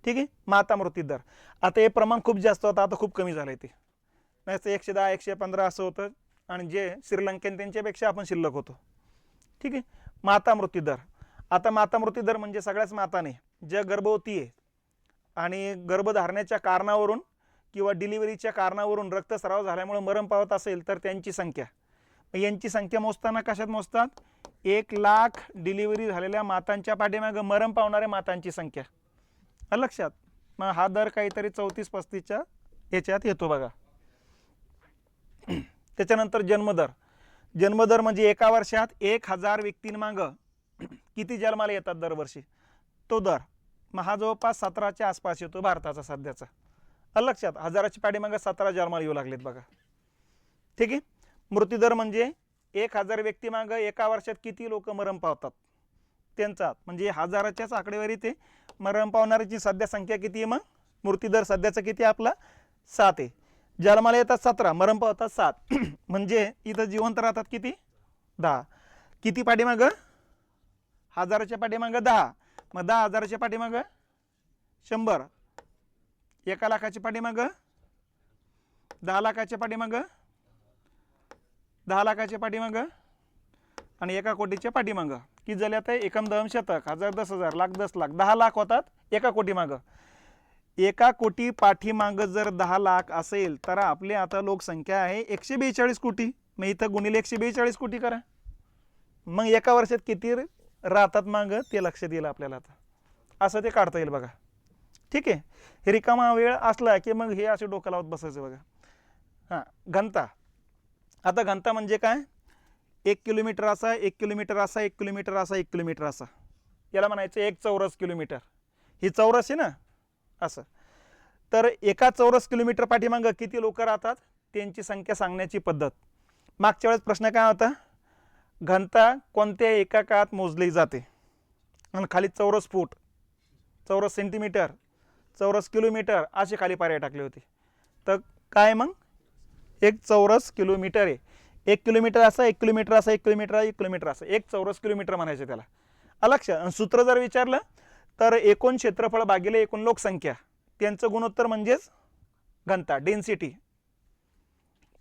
ठीक आहे. माता मृत्यू दर, आता हे प्रमाण खूप जास्त होतं, आता खूप कमी झालंय ते. नाही 110, 115 असं होतं, आणि जे श्रीलंकेन त्यांच्यापेक्षा आपण शिल्लक होतो. ठीक आहे. माता मृत्यू दर. आता माता मृत्यू दर म्हणजे सगळ्याच माताने ज्या गर्भवती आहे आणि गर्भधारणाच्या कारणावरून किंवा डिलिव्हरीच्या कारणावरून रक्तस्राव झाल्यामुळे मरण पावत असेल तर त्यांची संख्या. यांची संख्या मोजताना कशात मोजतात, 1,00,000 डिलिव्हरी झालेल्या मातांच्या पाठीमागे मरण पावणाऱ्या मातांची संख्या. लक्षात. मग हा दर काहीतरी 34-35च्या याच्यात येतो बघा. त्याच्यानंतर जन्मदर. जन्मदर म्हणजे एका वर्षात 1000 व्यक्तींमागं किती जन्माला येतात दरवर्षी, तो दर. मग हा जवळपास 17च्या आसपास येतो भारताचा सध्याचा. लक्षात. 1000च्या पाठीमागं 17 जन्माला येऊ लागलेत बघा. ठीक आहे. मृत्यूदर म्हणजे 1000 व्यक्तीमागं एका वर्षात किती लोक मरण पावतात त्यांचा, म्हणजे 1000च्याच आकडेवारी ते मरण पावणाऱ्याची सध्या संख्या किती आहे. मग मृत्यूदर सध्याचा किती आपला 7 आहे. जन्माला येतात 17, मरण पावतात 7, म्हणजे इथं जिवंत राहतात किती 10. किती पाठीमागं, 1000च्या पाठीमागं 10, मग 10,000च्या पाठीमागं 100, 1,00,000च्या पाठीमागं 10,00,000च्या पाठीमागं 10,00,000च्या पाठीमागं आणि 1 कोटीच्या पाठीमागं किती झाले. आता एकम दहम शतक, 1000, 10,000, लाख, 10 लाख, 10 लाख होतात 1 कोटी मागं. 1 कोटी पाठीमागं जर 10 लाख असेल तर आपली आता लोकसंख्या आहे 142 कोटी. मग इथं गुणिले 142 कोटी करा, मग एका वर्षात किती राहतात मागं ते लक्षात येईल आपल्याला. आता असं ते काढता येईल बघा. ठीक आहे. हे रिकामा वेळ असला की मग हे असे डोकं लावत बसायचं बघा. हां, घनता. आता घनता म्हणजे काय, 1 किलोमीटर असा, 1 किलोमीटर असा, 1 किलोमीटर असा, 1 किलोमीटर असा, याला म्हणायचं 1 चौरस किलोमीटर. ही चौरस आहे ना असं. तर एका चौरस किलोमीटर पाठीमागं किती लोक राहतात त्यांची संख्या सांगण्याची पद्धत. मागच्या वेळेस प्रश्न काय होता, घनता कोणत्या एककात मोजली जाते, आणि खाली चौरस फूट, चौरस सेंटीमीटर, चौरस किलोमीटर असे खाली पर्याय टाकले होते. तर काय मग एक चौरस किलोमीटर आहे. 1 किलोमीटर असा, 1 किलोमीटर असा, 1 किलोमीटर, 1 किलोमीटर असं, 1 चौरस किलोमीटर म्हणायचं त्याला. लक्षात. सूत्र जर विचारलं तर एकूण क्षेत्रफळ भागिले एकूण लोकसंख्या त्यांचं गुणोत्तर म्हणजेच घनता, डेन्सिटी.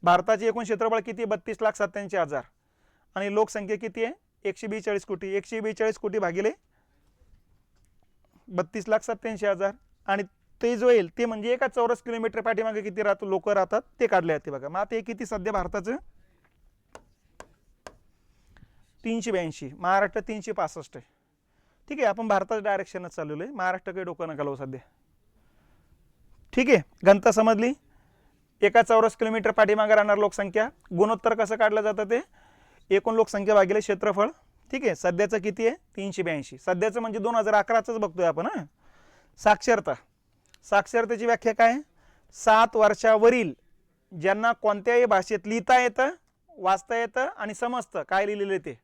भारताचे एकूण क्षेत्रफळ किती, 32,87,000 आणि लोकसंख्या किती आहे, 142 कोटी. 142 कोटी भागिले 32,87,000 आणि ते जो येईल ते म्हणजे एका चौरस किलोमीटर पाठीमागे किती लोक राहतात ते काढले जाते बघा. मग आता हे किती सध्या भारताचं 382, महाराष्ट्र 365 आहे. ठीक आहे, आपण भारताच्या डायरेक्शनच चाललेलो आहे, महाराष्ट्र काही डोकं नका लावू सध्या. ठीक आहे, घनता समजली. एका चौरस किलोमीटर पाठीमागे राहणार लोकसंख्या, गुणोत्तर कसं काढलं जातं ते एकूण लोकसंख्या भागिले क्षेत्रफळ. ठीक आहे, सध्याचं किती आहे 382, सध्याचं म्हणजे 2011च बघतोय आपण. साक्षरता, साक्षरतेची व्याख्या काय, 7 वर्षावरील ज्यांना कोणत्याही भाषेत लिहिता येतं, वाचता येतं आणि समजतं काय लिहिलेलं ते,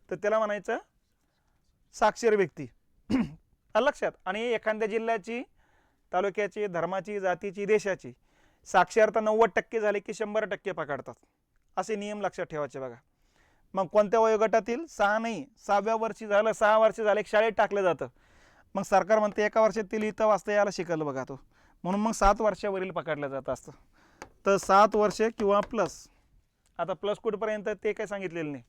तर त्याला म्हणायचं साक्षर व्यक्ती. लक्षात. आणि एखाद्या जिल्ह्याची, तालुक्याची, धर्माची, जातीची, देशाची साक्षरता 90% झाली की 100% पकडतात, असे नियम लक्षात ठेवायचे बघा. मग कोणत्या वयोगटातील, 6 नाही, 6व्या वर्षी झालं, 6 वर्ष झाले एक शाळेत टाकलं जातं, मग सरकार म्हणते एका वर्षात ते लिहिता वाचता यायला शिकलं बघा तो, म्हणून मग 7 वर्षावरील पकडलं जातं असतं. तर 7 वर्षे किंवा प्लस, आता प्लस कुठपर्यंत ते काही सांगितलेलं नाही.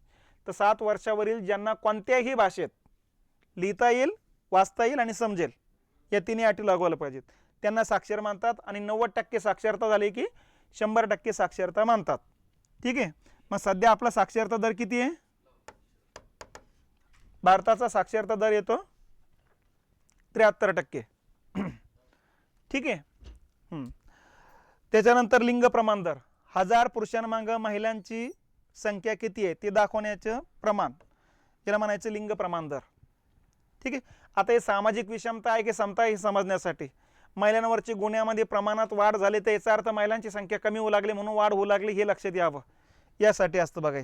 तर 7 वर्षावरील ज्यांना कोणत्याही भाषेत लिहिता येईल, वाचता येईल आणि समजेल, या तिन्ही अटी लागवायला पाहिजेत, त्यांना साक्षर मानतात. आणि 90% साक्षरता झाली की 100% साक्षरता मानतात. ठीक आहे, मग सध्या आपला साक्षरता दर किती आहे, भारताचा साक्षरता दर येतो 73%. ठीक आहे. त्याच्यानंतर लिंग प्रमाण दर, 1000 पुरुषांमागं महिलांची संख्या किती आहे ते दाखवण्याचं प्रमाण, याला म्हणायचं लिंग प्रमाण दर. ठीक आहे. आता हे सामाजिक विषमता आहे की समता हे समजण्यासाठी, महिलांवरची गुन्ह्यामध्ये प्रमाणात वाढ झाली तर याचा अर्थ महिलांची संख्या कमी होऊ लागली म्हणून वाढ होऊ लागली हे लक्षात यावं, यासाठी असतं बघा.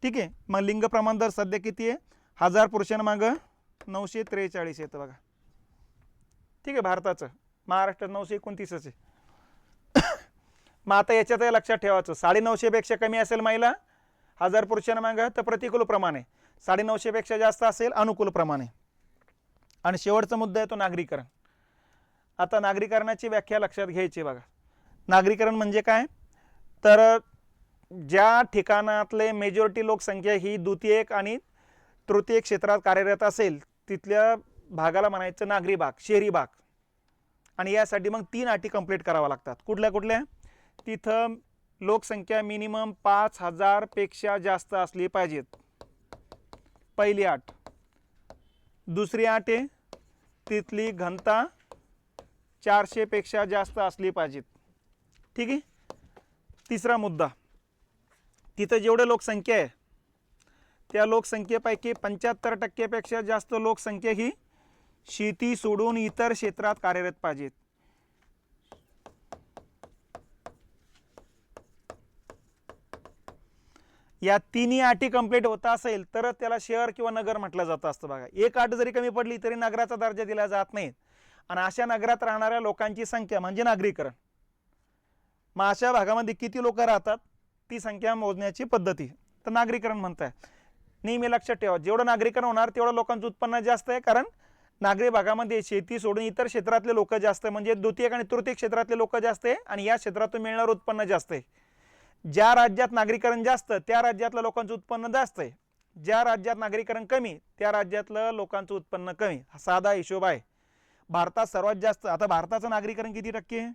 ठीक आहे, मग लिंग प्रमाण दर सध्या किती आहे, 1000 पुरुषांमागं 943 येतं बघा. ठीक आहे, भारताचं, महाराष्ट्रात 929 आहे. मग आता याच्यात लक्षात ठेवायचं, 950 पेक्षा कमी असेल महिला 1000 पुरुषांमागं तर प्रतिकूल प्रमाण आहे, 950 पेक्षा जास्त असेल अनुकूल प्रमाण आहे. आणि शेवटचा मुद्दा आहे तो नागरीकरण. आता नागरीकरणाची व्याख्या लक्षात घ्यायची बघा. नागरीकरण म्हणजे काय, तर ज्या ठिकाणातले मेजॉरिटी लोकसंख्या ही द्वितीयक आणि तृतीयक क्षेत्रात कार्यरत असेल तिथल्या भागाला म्हणायचं नागरी भाग, शहरी भाग. आणि यासाठी मग 3 अटी कंप्लीट कराव्या लागतात. कुठल्या कुठल्या, तिथं लोकसंख्या मिनिमम 5000 पेक्षा जास्त असली पाहिजेत, पहिली अट. दुसरी अट आहे तिथली घनता 400 पेक्षा जास्त असली पाहिजेत. ठीक आहे. तिसरा मुद्दा, तिथं जेवढे लोकसंख्या आहे त्या लोकसंख्येपैकी 75% पेक्षा जास्त लोकसंख्या ही शेती सोडून इतर क्षेत्रात कार्यरत पाहिजेत. या तिन्ही अटी कंप्लीट होत असेल तर त्याला शहर किंवा नगर म्हटलं जातं असतं बघा. एक अट जरी कमी पडली तरी नगराचा दर्जा दिला जात नाही. आणि अशा नगरात राहणाऱ्या लोकांची संख्या म्हणजे नागरीकरण. मग अशा भागामध्ये किती लोक राहतात ती संख्या मोजण्याची पद्धती तर नागरीकरण म्हणताय. नेहमी लक्षात ठेवा, जेवढं नागरीकरण होणार तेवढं लोकांचं उत्पन्न जास्त आहे, कारण नागरी भागामध्ये शेती सोडून इतर क्षेत्रातले लोक जास्त आहे, म्हणजे द्वितीयक आणि तृतीयक क्षेत्रातले लोक जास्त आहे आणि या क्षेत्रातून मिळणारं उत्पन्न जास्त आहे. ज्या राज्यात नागरीकरण जास्त त्या राज्यातल्या लोकांचं उत्पन्न जास्त आहे, ज्या राज्यात नागरीकरण कमी त्या राज्यातलं लोकांचं उत्पन्न कमी. हा साधा हिशोब आहे. भारतात सर्वात जास्त, आता भारताचं नागरीकरण किती टक्के,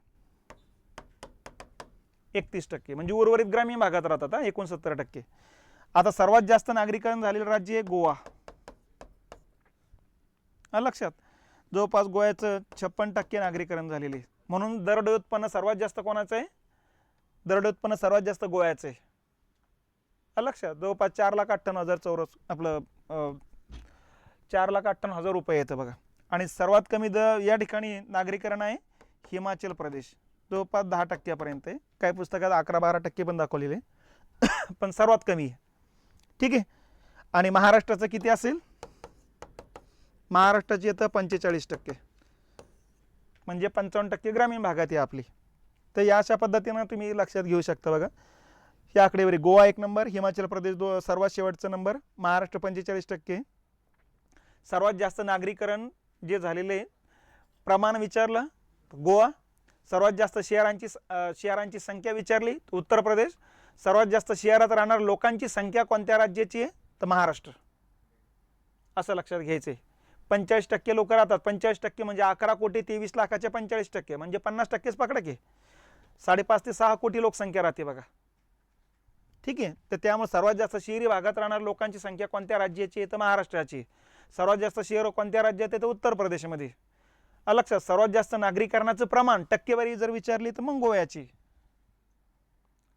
31%, म्हणजे उर्वरित ग्रामीण भागात राहतात 69%. आता सर्वात जास्त नागरीकरण झालेलं राज्य आहे गोवा. लक्षात, जवळपास गोव्याचं 56% नागरीकरण झालेले, म्हणून दरडोई उत्पन्न सर्वात जास्त कोणाचं आहे, दरडोई उत्पन्न सर्वात जास्त गोव्याचं आहे. लक्षात, जवळपास 4,58,000 चौरस आपलं 4,58,000 रुपये येतं बघा. आणि सर्वात कमी या ठिकाणी नागरीकरण आहे हिमाचल प्रदेश, जवळपास 10% आहे. काही पुस्तकात 11-12% पण दाखवलेले पण सर्वात कमी आहे. ठीक आहे. आणि महाराष्ट्राचं किती असेल? महाराष्ट्राची येतं 45%, म्हणजे 55% ग्रामीण भागात आहे आपली. तर या अशा पद्धतीनं तुम्ही लक्षात घेऊ शकता. बघा ही आकडेवारी. गोवा 1 नंबर, हिमाचल प्रदेश सर्वात शेवटचा नंबर, महाराष्ट्र 45%. सर्वात जास्त नागरीकरण जे झालेले प्रमाण विचारलं गोवा. सर्वात जास्त शहरांची संख्या विचारली उत्तर प्रदेश. सर्वात जास्त शहरात राहणार लोकांची संख्या कोणत्या राज्याची आहे? तर महाराष्ट्र. असं लक्षात घ्यायचं आहे. 45% लोक राहतात. 45% म्हणजे 11,23,00,000च्या 45% म्हणजे 50%च पकडा की 5.5 ते 6 कोटी लोकसंख्या राहते बघा. ठीक आहे. तर त्यामुळे सर्वात जास्त शहरी भागात राहणार लोकांची संख्या कोणत्या राज्याची आहे? तर महाराष्ट्राची. सर्वात जास्त शहर कोणत्या राज्यात आहे? तर उत्तर प्रदेशमध्ये. लक्षात. सर्वात जास्त नागरीकरणाचं प्रमाण टक्केवारी जर विचारली तर मग गोव्याची.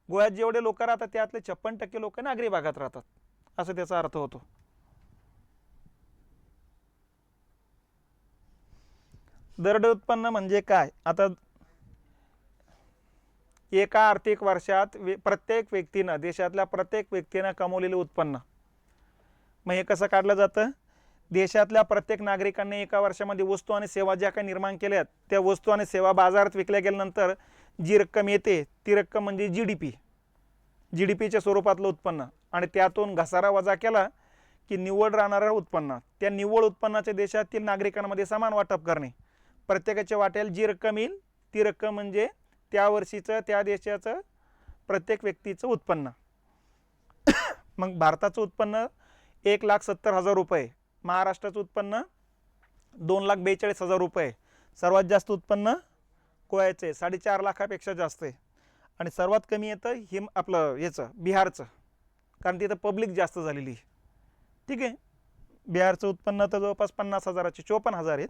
गोव्यात जेवढे लोक राहतात त्यातले 56% लोक नागरी भागात राहतात, असं त्याचा अर्थ होतो. दरडोई उत्पन्न म्हणजे काय? आता एका आर्थिक वर्षात प्रत्येक व्यक्तीनं, देशातल्या प्रत्येक व्यक्तीनं कमवलेलं उत्पन्न. मग हे कसं काढलं जातं? देशातल्या प्रत्येक नागरिकांनी एका वर्षामध्ये वस्तू आणि सेवा ज्या काही निर्माण केल्यात त्या वस्तू आणि सेवा बाजारात विकल्या गेल्यानंतर जी रक्कम येते ती रक्कम म्हणजे जीडीपीच्या स्वरूपातलं उत्पन्न. आणि त्यातून घसारा वजा केला की निव्वळ राहणारं उत्पन्न. त्या निव्वळ उत्पन्नाच्या देशातील नागरिकांमध्ये समान वाटप करणे. प्रत्येकाच्या वाट्याला जी रक्कम येईल ती रक्कम म्हणजे त्या वर्षीचं त्या देशाचं प्रत्येक व्यक्तीचं उत्पन्न. मग भारताचं उत्पन्न 1,70,000 रुपये, महाराष्ट्राचं उत्पन्न 2,42,000 रुपये. सर्वात जास्त उत्पन्न गोव्याचं आहे, 4.5 लाखापेक्षा जास्त आहे. आणि सर्वात कमी येतं आपलं याचं बिहारचं, कारण तिथं पब्लिक जास्त झालेली आहे. ठीक आहे. बिहारचं उत्पन्न तर जवळपास 50,000चे 54,000 आहेत.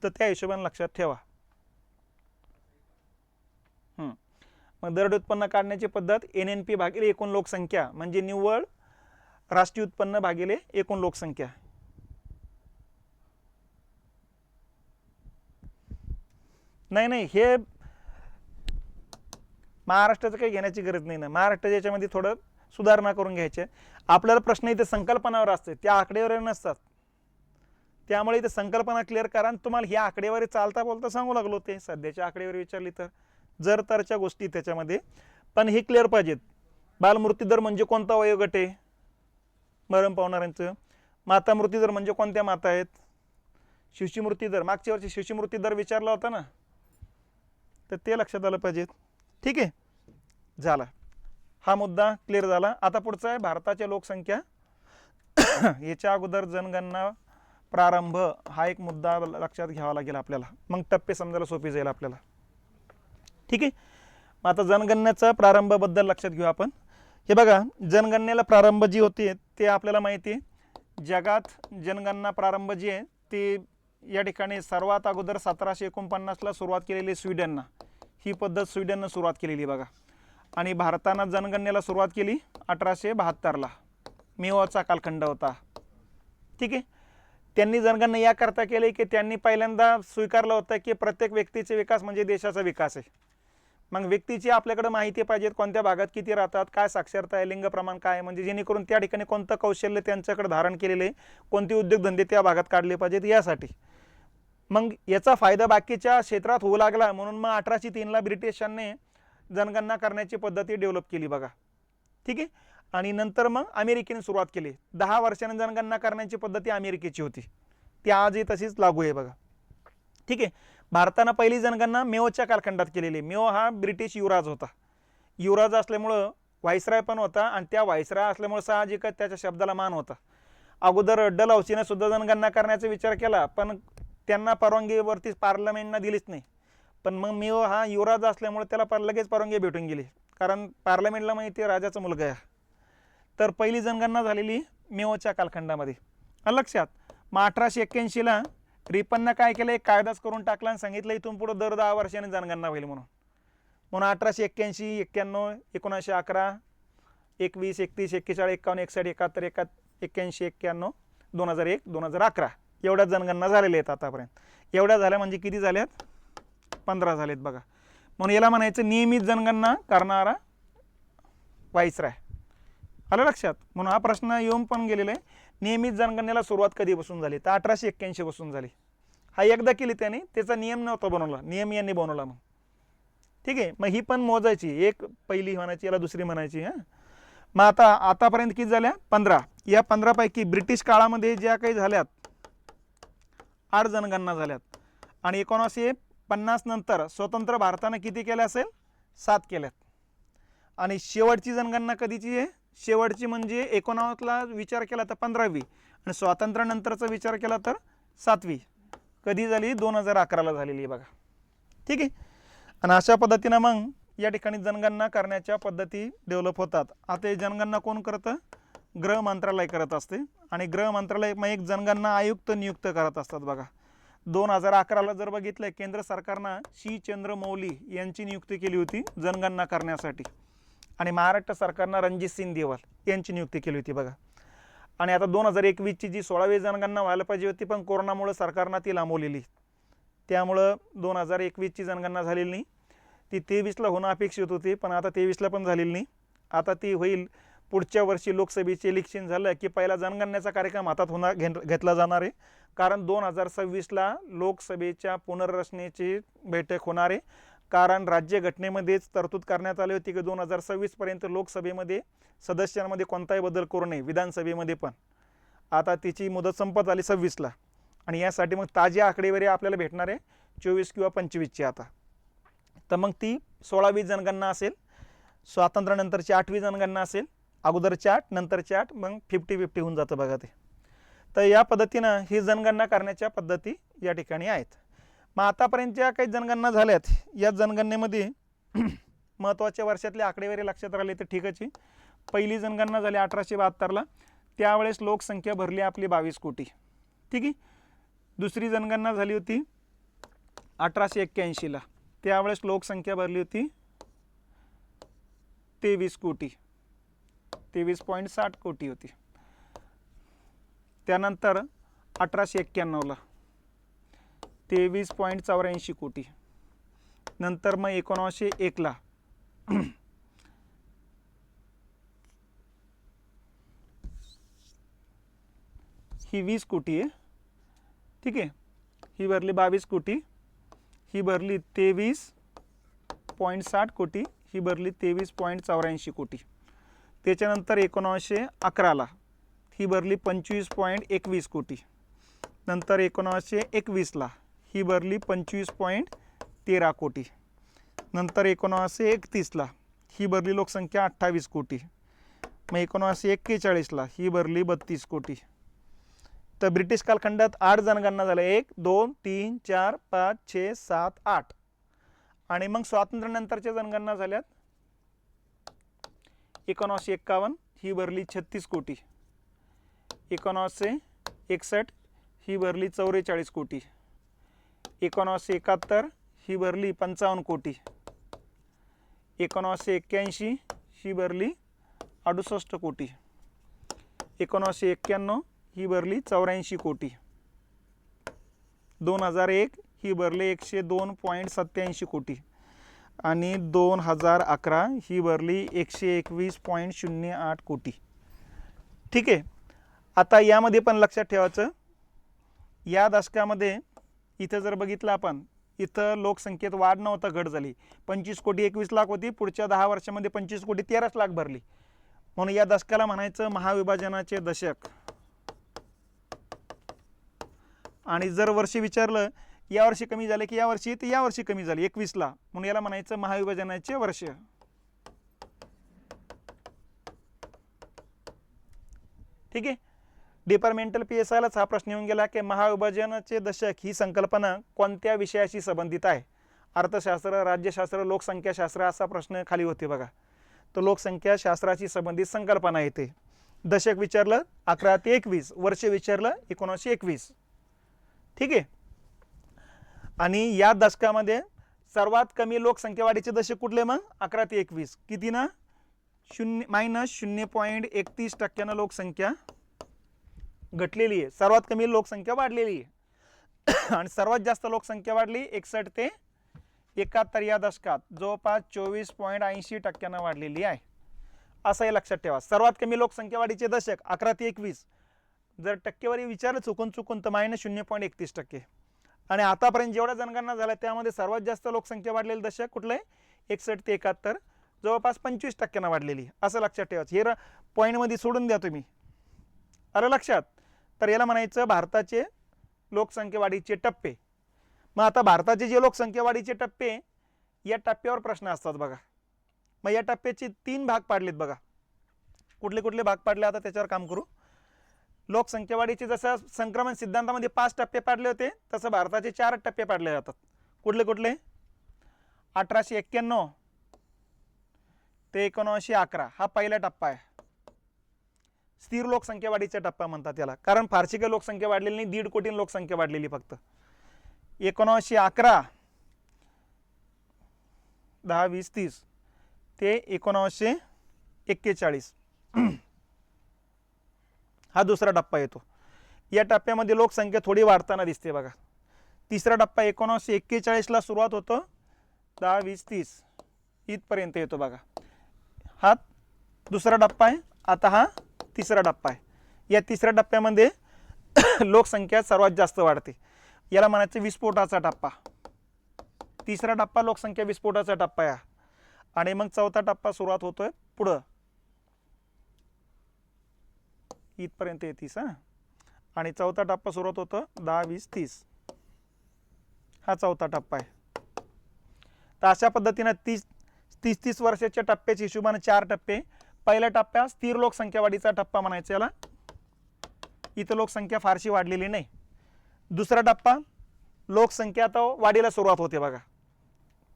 तर त्या हिशोबाने लक्षात ठेवा. मग दरडोई उत्पन्न काढण्याची पद्धत NNP भागिले एकूण लोकसंख्या, म्हणजे निव्वळ राष्ट्रीय उत्पन्न भागिले एकूण लोकसंख्या. नाही हे महाराष्ट्राचं काही घेण्याची गरज नाही ना. महाराष्ट्र याच्यामध्ये थोडं सुधारणा करून घ्यायचे. आपल्याला प्रश्न इथे संकल्पनावर असते, त्या आकडेवारी नसतात. त्यामुळे इथे संकल्पना क्लिअर करा. तुम्हाला ही आकडेवारी चालता बोलता सांगू लागलो ते सध्याची आकडेवारी विचारली तर जर तरच्या गोष्टी त्याच्यामध्ये. पण हे क्लिअर पाहिजेत. बालमृत्यूदर म्हणजे कोणता वयोगट आहे मरण पावणाऱ्यांचं? माता मृत्यूदर म्हणजे कोणत्या माता आहेत? शिशुमृत्यूदर, मागच्या वर्षी शिशुमृत्यूदर विचारला होता ना, तर ते लक्षात आलं पाहिजे. ठीक आहे. झाला हा मुद्दा क्लिअर झाला. आता पुढचा आहे भारताची लोकसंख्या. याच्या अगोदर जनगणना प्रारंभ हा एक मुद्दा लक्षात घ्यावा लागेल आपल्याला, मग टप्पे समजायला सोपी जाईल आपल्याला. ठीक आहे. मग आता जनगणनेचा प्रारंभाबद्दल लक्षात घेऊ आपण. हे बघा, जनगणनेला प्रारंभ जी होते ते आपल्याला माहिती आहे. जगात जनगणना प्रारंभ जी आहे ती या ठिकाणी सर्वात अगोदर 1749ला सुरुवात केलेली स्वीडननं. ही पद्धत स्वीडननं सुरुवात केलेली बघा. आणि भारतानं जनगणनेला सुरुवात केली 1872ला. मेवाचा कालखंड होता. ठीक आहे. त्यांनी जनगणना याकरता केली की त्यांनी पहिल्यांदा स्वीकारलं होतं की प्रत्येक व्यक्तीचे विकास म्हणजे देशाचा विकास आहे. मग व्यक्तीची आपल्याकडे माहिती पाहिजे, कोणत्या भागात किती राहतात, काय साक्षरता आहे, लिंग प्रमाण काय, म्हणजे जेणेकरून त्या ठिकाणी कोणतं कौशल्य त्यांच्याकडे धारण केलेले, कोणते उद्योगधंदे त्या भागात काढले पाहिजेत यासाठी. मग याचा फायदा बाकीच्या क्षेत्रात होऊ लागला, म्हणून मग 1803ला ब्रिटिशांनी जनगणना करण्याची पद्धती डेव्हलप केली बघा. ठीक आहे. आणि नंतर मग अमेरिकेने सुरुवात केली. 10 वर्षांनी जनगणना करण्याची पद्धती अमेरिकेची होती, ती आजही तशीच लागू आहे बघा. ठीक आहे. भारतानं पहिली जनगणना मेओच्या कालखंडात केलेली. मेओ हा ब्रिटिश युवराज होता. युवराज असल्यामुळं व्हाईसराय पण होता, आणि त्या व्हाईसराय असल्यामुळे साहजिकच त्याच्या शब्दाला मान होता. अगोदर डलहौसीने सुद्धा जनगणना करण्याचा विचार केला, पण त्यांना परवानगीवरती पार्लमेंटनं दिलीच नाही. पण मग मेओ हा युवराज असल्यामुळे त्याला लगेच परवानगी भेटून गेली, कारण पार्लमेंटला माहिती आहे राजाचा मुलगा आहे. तर पहिली जनगणना झालेली मेओच्या कालखंडामध्ये. लक्षात. मग 1881ला रिपननं काय केलं, एक कायदाच करून टाकला आणि सांगितलं इथून पुढे दर 10 वर्षांनी जनगणना होईल म्हणून. 1881, 91, 1911, 21, 31, 41, 41, 51, 71, 81, 81, 91, 2001, 2011 एवढ्या जनगणना झालेल्या आहेत आतापर्यंत. एवढ्या झाल्या म्हणजे किती झाल्यात? 15 झालेत बघा. म्हणून याला म्हणायचं नियमित जनगणना करणारा व्हाईसराय. आलं लक्षात? म्हणून हा प्रश्न येऊन पण गेलेला आहे. नियमित जनगणनेला सुरुवात कधीपासून झाली? तर 1881 पासून झाली. हा एकदा केली त्याने, त्याचा नियम नव्हता बनवला, नियम यांनी बनवला. मग ठीक आहे, मग ही पण मोजायची, एक पहिली म्हणायची, याला दुसरी म्हणायची. हां, मग आतापर्यंत किती झाल्या? 15. या 15 पैकी ब्रिटिश काळामध्ये ज्या काही झाल्यात 8 जनगणना झाल्यात आणि 1950 नंतर स्वतंत्र भारतानं किती केल्या असेल? 7 केल्यात. आणि शेवटची जनगणना कधीची आहे? शेवटची म्हणजे 19ला विचार केला तर 15वी आणि स्वातंत्र्यानंतरचा विचार केला तर 7वी. कधी झाली? 2011ला झालेली आहे बघा. ठीक आहे. आणि अशा पद्धतीनं मग या ठिकाणी जनगणना करण्याच्या पद्धती डेव्हलप होतात. आता हे जनगणना कोण करतं? गृह मंत्रालय करत असते आणि गृह मंत्रालय मग एक जनगणना आयुक्त नियुक्त करत असतात बघा. 2011ला जर बघितलं, केंद्र सरकारनं सी चंद्रमौली यांची नियुक्ती केली होती जनगणना करण्यासाठी आणि महाराष्ट्र सरकारनं रणजित सिंग देवल यांची नियुक्ती केली होती बघा. आणि आता 2021ची जी 16वी जनगणना व्हायला पाहिजे होती, पण कोरोनामुळे सरकारनं ती लांबवलेली, त्यामुळं 2021ची जनगणना झालेली नाही. ती 23ला होणं अपेक्षित होती, पण आता 23ला पण झालेली नाही. आता ती होईल पुढच्या वर्षी. लोकसभेचे इलेक्शन झालं की पहिला जनगणनेचा कार्यक्रम हातात घेतला जाणार आहे, कारण 2026ला लोकसभेच्या पुनर्रचनेची बैठक होणार आहे. कारण राज्यघटनेमध्येच तरतूद करण्यात आली होती की 2026पर्यंत लोकसभेमध्ये सदस्यांमध्ये कोणताही बदल करू नये, विधानसभेमध्ये पण. आता तिची मुदत संपत आली 26ला आणि यासाठी मग ताज्या आकडेवारी आपल्याला भेटणार आहे 24 किंवा 25ची. आता तर मग ती 16वी जनगणना असेल, स्वातंत्र्यानंतरची 8वी जनगणना असेल, अगोदरची 8 नंतरची 8, मग 50-50 होऊन जातं बघा ते. तर या पद्धतीनं ही जनगणना करण्याच्या पद्धती या ठिकाणी आहेत. मग आतापर्यंत ज्या काही जनगणना झाल्यात, या जनगणनेमध्ये महत्त्वाच्या वर्षातले आकडेवारी लक्षात राहिले तर ठीकच आहे. पहिली जनगणना झाली 1872ला, त्यावेळेस लोकसंख्या भरली आपली 22 कोटी. ठीक आहे. दुसरी जनगणना झाली होती 1881ला, त्यावेळेस लोकसंख्या भरली होती 23 कोटी, 23.60 कोटी होती. त्यानंतर 1891ला 23.84 कोटी. नंतर मग 1901ला ही 20 कोटी आहे. ठीक आहे. ही भरली 22 कोटी, ही भरली 23.60 कोटी, ही भरली 23.84 कोटी. त्याच्यानंतर 1911ला ही भरली 25.21 कोटी. नंतर 1921ला ही भरली 25.13 कोटी. नंतर 1931ला ही भरली लोकसंख्या 28 कोटी. मग 1941ला ही भरली 32 कोटी. तर ब्रिटिश कालखंडात 8 जनगणना झाल्या, 1 2 3 4 5 6 7 8. आणि मग स्वातंत्र्यानंतरच्या जनगणना झाल्यात 1951 ही भरली 36 कोटी. 1961 ही भरली 44 कोटी. 1971 ही भरली 55 कोटी. 1981 ही भरली 68 कोटी. 1991 ही भरली 84 कोटी. 2001 ही भरली 102.87 कोटी आणि 2011 ही भरली 121.08 कोटी. ठीक आहे. आता यामध्ये पण लक्षात ठेवायचं, या दशकामध्ये इथं जर बघितलं आपण, इथं लोकसंख्येत वाढ नव्हता, घट झाली. 25 कोटी 21 लाख होती, पुढच्या 10 वर्षामध्ये 25 कोटी 13 लाख भरली. म्हणून या दशकाला म्हणायचं महाविभाजनाचे दशक. आणि जर वर्षी विचारलं या वर्षी कमी झाले की या वर्षी, तर या वर्षी कमी झाली 21ला, म्हणून याला म्हणायचं महाविभाजनाचे वर्ष. ठीक आहे. डिपार्टमेंटल PSIलाच हा प्रश्न येऊन गेला की महाविभाजनाचे दशक ही संकल्पना कोणत्या विषयाशी संबंधित आहे? अर्थशास्त्र, राज्यशास्त्र, लोकसंख्याशास्त्र असा प्रश्न खाली होते बघा. तर लोकसंख्याशास्त्राशी संबंधित संकल्पना येते. दशक विचारलं 11 ते 21, वर्ष विचारलं 1921. ठीक आहे. आणि या दशकामध्ये सर्वात कमी लोकसंख्या वाढीचे दशक कुठले? मग 11 ते 21. किती ना? -0.31% लोकसंख्या घटलेली आहे, सर्वात कमी लोकसंख्या वाढलेली आहे आणि सर्वात जास्त लोकसंख्या वाढली 61 ते 71 या दशकात जवळपास 24.80% वाढलेली आहे, असं हे लक्षात ठेवा. सर्वात कमी लोकसंख्या वाढीचे दशक 11 ते 21. जर टक्केवारी विचारलं चुकून तर -0.31%. आणि आतापर्यंत जेवढ्या जनगणना झाल्या त्यामध्ये सर्वात जास्त लोकसंख्या वाढलेलं दशक कुठलं आहे? 61 ते 71, जवळपास 25% वाढलेली, असं लक्षात ठेवायचं. हे पॉईंटमध्ये सोडून द्या तुम्ही. आलं लक्षात? तर याला म्हणायचं भारताचे लोकसंख्या वाढीचे टप्पे. मग आता भारताचे जे लोकसंख्या वाढीचे टप्पे, या टप्प्यावर प्रश्न असतात बघा. मग या टप्प्याचे 3 भाग पाडलेत बघा. कुठले कुठले भाग पाडले आता त्याच्यावर काम करू. लोकसंख्या वाढीचे जसं संक्रमण सिद्धांतामध्ये 5 टप्पे पाडले होते तसं भारताचे 4 टप्पे पाडले जातात. कुठले कुठले? 1891 ते 1911 हा पहिला टप्पा आहे. स्थिर लोकसंख्या वाढीचा टप्पा म्हणतात त्याला, कारण फारशी काही लोकसंख्या वाढलेली नाही, 1.5 कोटी लोकसंख्या वाढलेली फक्त. 1911 10, 20, 30 ते 1941 हा दुसरा टप्पा येतो. या टप्प्यामध्ये लोकसंख्या थोडी वाढताना दिसते बघा. तिसरा टप्पा 1941 ला सुरुवात होतो, 10, 20, 30 इथपर्यंत येतो बघा. हा दुसरा टप्पा आहे. आता हा तिसरा टप्पा आहे. या तिसऱ्या टप्प्यामध्ये लोकसंख्या सर्वात जास्त वाढते, याला म्हणायचं विस्फोटाचा टप्पा. तिसरा टप्पा लोकसंख्या विस्फोटाचा टप्पा आहे. आणि मग चौथा टप्पा सुरुवात होतोय पुढं इथपर्यंत येतीस. आणि चौथा टप्पा सुरुवात होतो 10, 20, 30 हा चौथा टप्पा आहे. तर अशा पद्धतीने 30 वर्षाच्या टप्प्याच्या हिशोबाने 4 टप्पे. पहिल्या टप्प्यात स्थिर लोकसंख्या वाढीचा टप्पा म्हणायचा याला, इथं लोकसंख्या फारशी वाढलेली नाही. दुसरा टप्पा लोकसंख्या आता वाढीला सुरुवात होते बघा,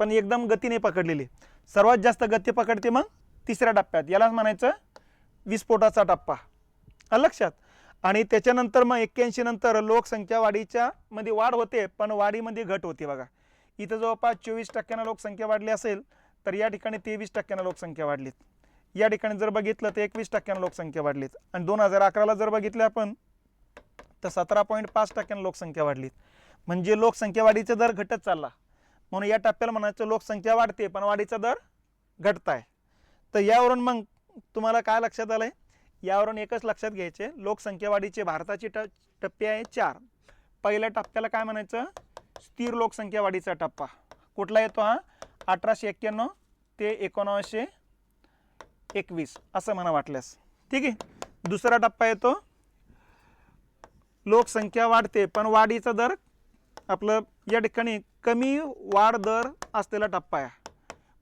पण एकदम गतीने पकडलेली. सर्वात जास्त गती पकडते मग तिसऱ्या टप्प्यात, यालाच म्हणायचं विस्फोटाचा टप्पा. लक्षात? आणि त्याच्यानंतर मग 81 नंतर लोकसंख्या वाढीच्या मध्ये वाढ होते, पण वाढीमध्ये घट होते बघा. इथं जवळपास 24% लोकसंख्या वाढली असेल तर या ठिकाणी 23% लोकसंख्या वाढलीत. या ठिकाणी जर बघितलं तर 21% लोकसंख्या वाढलीत. आणि 2011ला जर बघितलं आपण तर 17.5% लोकसंख्या वाढलीत. म्हणजे लोकसंख्या वाढीचा दर घटत चालला. म्हणून या टप्प्याला म्हणायचं लोकसंख्या वाढते पण वाढीचा दर घटताय. तर यावरून मग तुम्हाला काय लक्षात आलंय? यावरून एकच लक्षात घ्यायचे, लोकसंख्या वाढीचे भारताचे टप्पे आहे 4. पहिल्या टप्प्याला काय म्हणायचं? स्थिर लोकसंख्या वाढीचा टप्पा. कुठला येतो हा? 1891 ते 1921 असं म्हणा वाटल्यास. ठीक आहे. दुसरा टप्पा येतो लोकसंख्या वाढते पण वाढीचा दर आपलं या ठिकाणी कमी वाढ दर असलेला टप्पा आहे.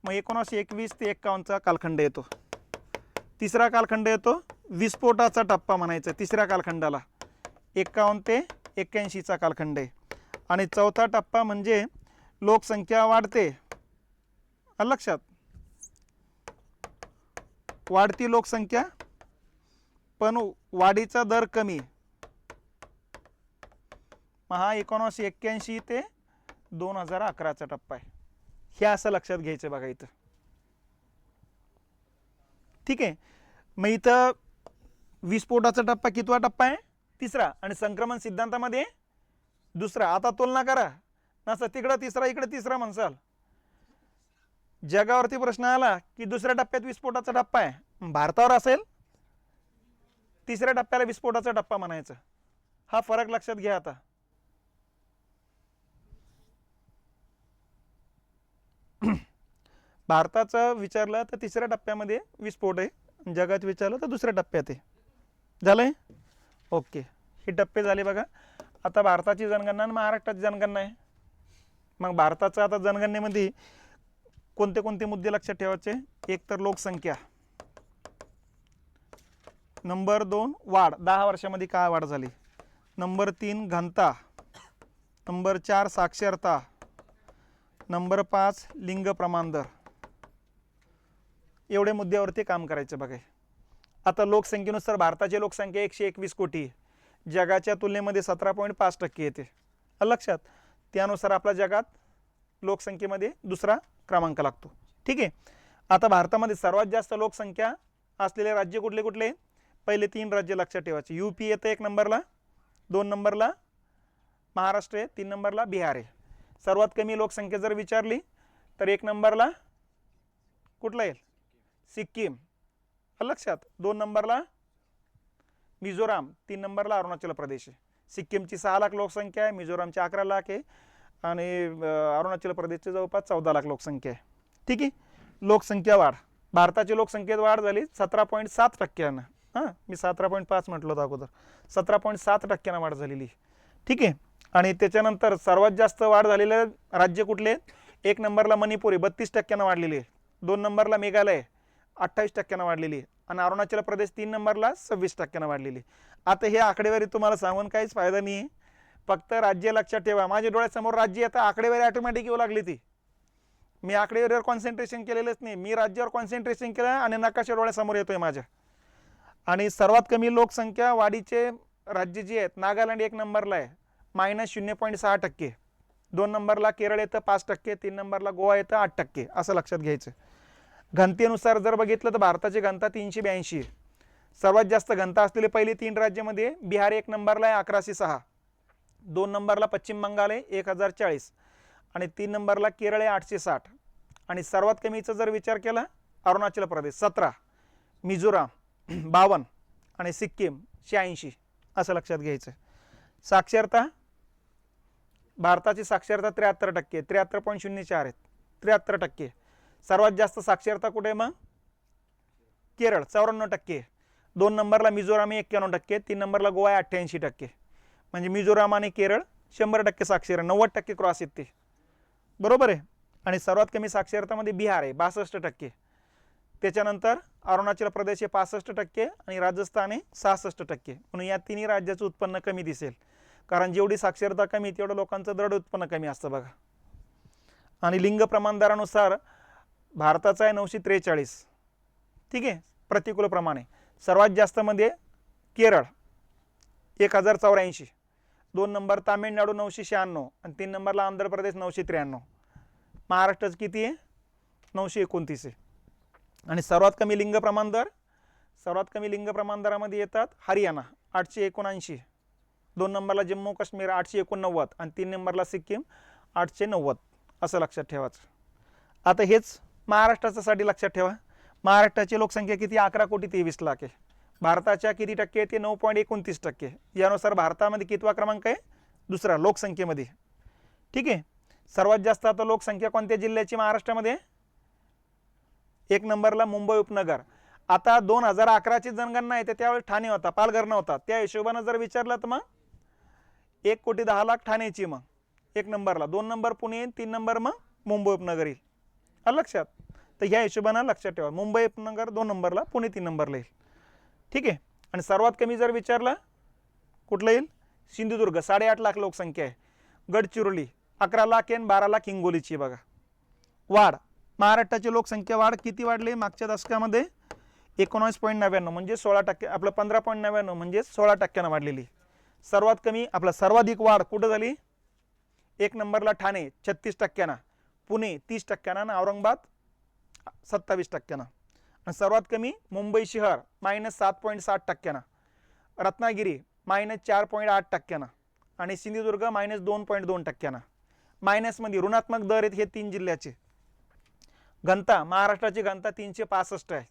मग 1921 ते 51चा कालखंड येतो. तिसरा कालखंड येतो विस्फोटाचा टप्पा म्हणायचं. तिसऱ्या कालखंडाला 51 ते 81चा कालखंड आहे. आणि चौथा टप्पा म्हणजे लोकसंख्या वाढते, लक्षात, वाढती लोकसंख्या पण वाढीचा दर कमी. मग हा 1981 ते 2011चा टप्पा आहे. हे असं लक्षात घ्यायचं बघा इथं. ठीक आहे. मग इथं विस्फोटाचा टप्पा कितवा टप्पा आहे? तिसरा. आणि संक्रमण सिद्धांतामध्ये दुसरा. आता तुलना करा, नसं तिकडं तिसरा इकडे तिसरा म्हणसाल. जगावरती प्रश्न आला की दुसऱ्या टप्प्यात विस्फोटाचा टप्पा आहे, भारतावर असेल तिसऱ्या टप्प्याला विस्फोटाचा टप्पा म्हणायचं. हा फरक लक्षात घ्या. आता भारताचं विचारलं तर तिसऱ्या टप्प्यामध्ये विस्फोट आहे, जगात विचारलं तर दुसऱ्या टप्प्यात आहे. झालंय? ओके. हे टप्पे झाले बघा. आता भारताची जनगणना आणि महाराष्ट्राची जनगणना आहे. मग भारताचं आता जनगणनेमध्ये कोणते कोणते मुद्दे लक्षात ठेवायचे? एक तर लोकसंख्या, नंबर 2 वाढ, 10 वर्षामध्ये काय वाढ झाली, नंबर 3 घनता, नंबर 4 साक्षरता, नंबर 5 लिंग प्रमाण दर. एवढे मुद्द्यावरती काम करायचं बघा. आता लोकसंख्येनुसार भारताची लोकसंख्या 121 कोटी, जगाच्या तुलनेमध्ये 17.5% येते. लक्षात? त्यानुसार आपल्या जगात लोकसंख्येमध्ये दुसरा क्रमांक लागतो. ठीक आहे. आता भारतामध्ये सर्वात जास्त लोकसंख्या असलेले राज्य कुठले कुठले? पहिले 3 राज्य लक्षात ठेवायचे. यूपी येतं 1 नंबरला, 2 नंबरला महाराष्ट्र आहे, 3 नंबरला बिहार आहे. सर्वात कमी लोकसंख्या जर विचारली तर 1 नंबरला कुठला येईल? सिक्कीम. लक्षात. 2 नंबरला मिझोराम, 3 नंबरला अरुणाचल प्रदेश आहे. सिक्कीमची 6 लाख लोकसंख्या आहे, मिझोरामची 11 लाख आहे आणि अरुणाचल प्रदेशची जवळपास 14 लाख लोकसंख्या आहे. ठीक आहे. लोकसंख्या वाढ, भारताची लोकसंख्येत वाढ झाली 17.7%. हां, मी 17.5 म्हटलं होतं अगोदर. 17.7% वाढ झालेली. ठीक आहे. आणि त्याच्यानंतर सर्वात जास्त वाढ झालेले राज्य कुठले? 1 नंबरला मणिपूर आहे, 32% वाढलेली आहे. 2 नंबरला मेघालय 28% वाढलेली आहे आणि अरुणाचल प्रदेश 3 नंबरला 26% वाढलेली. आता हे आकडेवारी तुम्हाला सांगून काहीच फायदा नाही आहे. फक्त राज्य लक्षात ठेवा. माझ्या डोळ्यासमोर राज्य येतं, आकडेवारी ऑटोमॅटिक येऊ लागली ती. मी आकडेवारीवर कॉन्सन्ट्रेशन केलेलंच नाही, मी राज्यावर कॉन्सन्ट्रेशन केलं आणि नकाशा डोळ्यासमोर येतोय माझ्या. आणि सर्वात कमी लोकसंख्या वाढीचे राज्य जे आहेत, नागालँड 1 नंबरला आहे -0.6%. 2 नंबरला केरळ येतं 5%, 3 नंबरला गोवा येतं 8%. असं लक्षात घ्यायचं. घनतेनुसार जर बघितलं तर भारताची घनता 382 आहे. सर्वात जास्त घनता असलेले पहिले 3 राज्यामध्ये बिहार 1 नंबरला आहे 1106, 2 नंबरला पश्चिम बंगाल आहे 1040 आणि 3 नंबरला केरळ आहे 860. आणि सर्वात कमीचा जर विचार केला अरुणाचल प्रदेश 17, मिझोराम 52 आणि सिक्कीम 86. असं लक्षात घ्यायचं. साक्षरता, भारताची साक्षरता 73%, 73.04 आहेत, 73%. सर्वात जास्त साक्षरता कुठे मग? केरळ 54%. 2 नंबरला मिझोराम 91%, 3 नंबरला गोवा 88%. म्हणजे मिझोराम आणि केरळ 100% साक्षर, 90% क्रॉस येते. बरोबर आहे. आणि सर्वात कमी साक्षरतामध्ये बिहार आहे 62%. त्याच्यानंतर अरुणाचल प्रदेश 65% आणि राजस्थान आहे 66%. म्हणून या तिन्ही राज्याचं उत्पन्न कमी दिसेल, कारण जेवढी साक्षरता कमी तेवढं लोकांचं दृढ उत्पन्न कमी असतं बघा. आणि लिंग प्रमाणदरानुसार भारताचा आहे 943. ठीक आहे, प्रतिकूल प्रमाणे. सर्वात जास्त मध्ये केरळ 1084, 2 नंबर तामिळनाडू 996 आणि 3 नंबरला आंध्र प्रदेश 993. महाराष्ट्राचं किती आहे? 929 आहे. आणि सर्वात कमी लिंग प्रमाण दरामध्ये येतात हरियाणा 879, 2 नंबरला जम्मू काश्मीर 889 आणि 3 नंबरला सिक्कीम 890. असं लक्षात ठेवायचं. आता हेच महाराष्ट्रासाठी लक्षात ठेवा. महाराष्ट्राची लोकसंख्या किती? 11,23,00,000 आहे. भारताच्या किती टक्के? ते 9.29%. यानुसार भारतामध्ये कितवा क्रमांक आहे? दुसरा लोकसंख्येमध्ये. ठीक आहे. सर्वात जास्त आता लोकसंख्या कोणत्या जिल्ह्याची महाराष्ट्रामध्ये? 1 नंबरला मुंबई उपनगर. आता 2011ची जनगणना आहे त्यावेळेस ठाणे होता, पालघर नव्हता. त्या हिशोबानं जर विचारलं तर मग 1,10,00,000 ठाण्याची मग 1 नंबरला, 2 नंबर पुणे, 3 नंबर मग मुंबई उपनगर येईल. लक्षात. तर ह्या हिशोबानं लक्षात ठेवा. मुंबई उपनगर 2 नंबरला, पुणे 3 नंबरला येईल. ठीक आहे. आणि सर्वात कमी जर विचारलं कुठलं येईल? सिंधुदुर्ग 8.5 लाख लोकसंख्या आहे. गडचिरोली 11 लाख आणि 12 लाख हिंगोलीची. बघा वाढ. महाराष्ट्राची लोकसंख्या वाढ किती वाढली मागच्या दशकामध्ये? 19.99 म्हणजे 16%. आपलं 15.99 म्हणजे 16% वाढलेली. सर्वात कमी आपला सर्वाधिक वाढ कुठं झाली? 1 नंबरला ठाणे 36%, पुणे 30% आणि औरंगाबाद 27%. आणि सर्वात कमी मुंबई शहर -7.60%, रत्नागिरी -4.8% आणि सिंधुदुर्ग -2.2%. मायनसमध्ये ऋणात्मक दर आहेत हे 3 जिल्ह्याचे. घनता, महाराष्ट्राची घनता 365 आहे.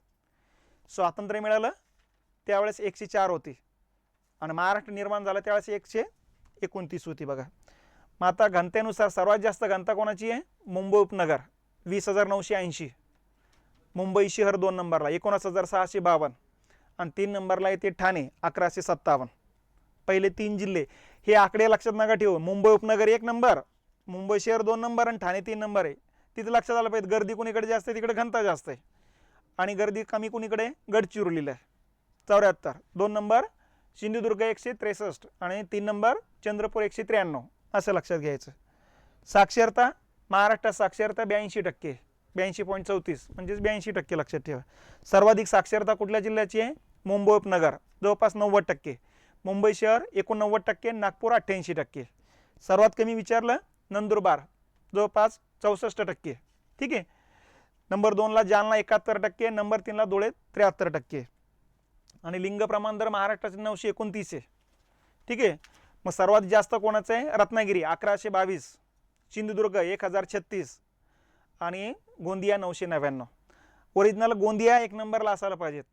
स्वातंत्र्य मिळालं त्यावेळेस 104 होती आणि महाराष्ट्र निर्माण झाला त्यावेळेस 129 होती. बघा मग आता घनतेनुसार सर्वात जास्त घनता कोणाची आहे? मुंबई उपनगर 20,980, मुंबई शहर 2 नंबरला 19,652 आणि 3 नंबरला येते ठाणे 1157. पहिले 3 जिल्हे हे आकडे लक्षात नका ठेवू. मुंबई उपनगर 1 नंबर, मुंबई शहर 2 नंबर आणि ठाणे 3 नंबर आहे. तिथे लक्षात आलं पाहिजे गर्दी कुणीकडे जास्त आहे तिकडे घनता जास्त आहे आणि गर्दी कमी कुणीकडे? गडचिरोलीला 74, 2 नंबर सिंधुदुर्ग 163 आणि 3 नंबर चंद्रपूर 193. असं लक्षात घ्यायचं. साक्षरता, महाराष्ट्रात साक्षरता 82%, 82.34 म्हणजेच 82% लक्षात ठेवा. सर्वाधिक साक्षरता कुठल्या जिल्ह्याची आहे? मुंबई उपनगर जवळपास 90%, मुंबई शहर 89%, नागपूर 88%. सर्वात कमी विचारलं नंदुरबार जवळपास 64%. ठीक आहे. नंबर 2ला जालना 71%, नंबर 3ला धुळे 73%. आणि लिंग प्रमाण दर महाराष्ट्राचे 929 आहे. ठीक आहे. मग सर्वात जास्त कोणाचं आहे? रत्नागिरी 1122, सिंधुदुर्ग 1036 आणि गोंदिया 999. ओरिजिनल गोंदिया एक नंबरला असायला पाहिजेत,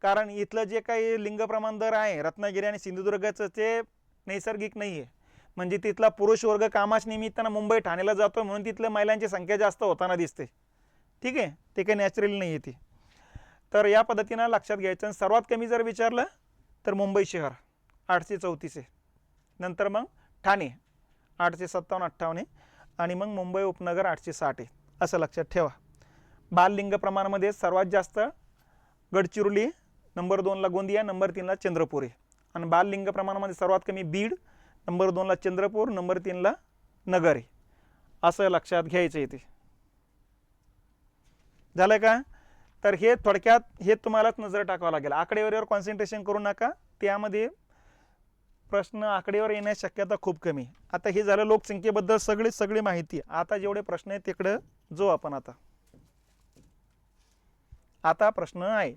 कारण इथलं जे काही लिंग प्रमाण दर आहे रत्नागिरी आणि सिंधुदुर्गाचं ते नैसर्गिक नाही आहे. म्हणजे तिथला पुरुष वर्ग कामाच निमित्तानं मुंबई ठाण्याला जातो म्हणून तिथल्या महिलांची संख्या जास्त होताना दिसते. ठीक आहे, ते काही नॅचरल नाही आहे ती. तर या पद्धतीनं लक्षात घ्यायचं. सर्वात कमी जर विचारलं तर मुंबई शहर 834 आहे. नंतर मग ठाणे 857-58 आहे आणि मग मुंबई उपनगर 860 आहे. असं लक्षात ठेवा. बाललिंग प्रमाणामध्ये सर्वात जास्त गडचिरोली, नंबर 2ला गोंदिया, नंबर 3ला चंद्रपूर आहे. आणि बाललिंग प्रमाणामध्ये सर्वात कमी बीड, नंबर 2ला चंद्रपूर, नंबर 3ला नगर आहे. असं लक्षात घ्यायचं आहे. ते झालं का? तर हे थोडक्यात हे तुम्हालाच नजर टाकावं लागेल. आकडेवारीवर कॉन्सन्ट्रेशन करू नका, त्यामध्ये प्रश्न आकडेवर येण्याची शक्यता खूप कमी. आता हे झालं लोकसंख्येबद्दल सगळी माहिती. आता जेवढे प्रश्न आहेत तिकडं जो आपण आता प्रश्न आहे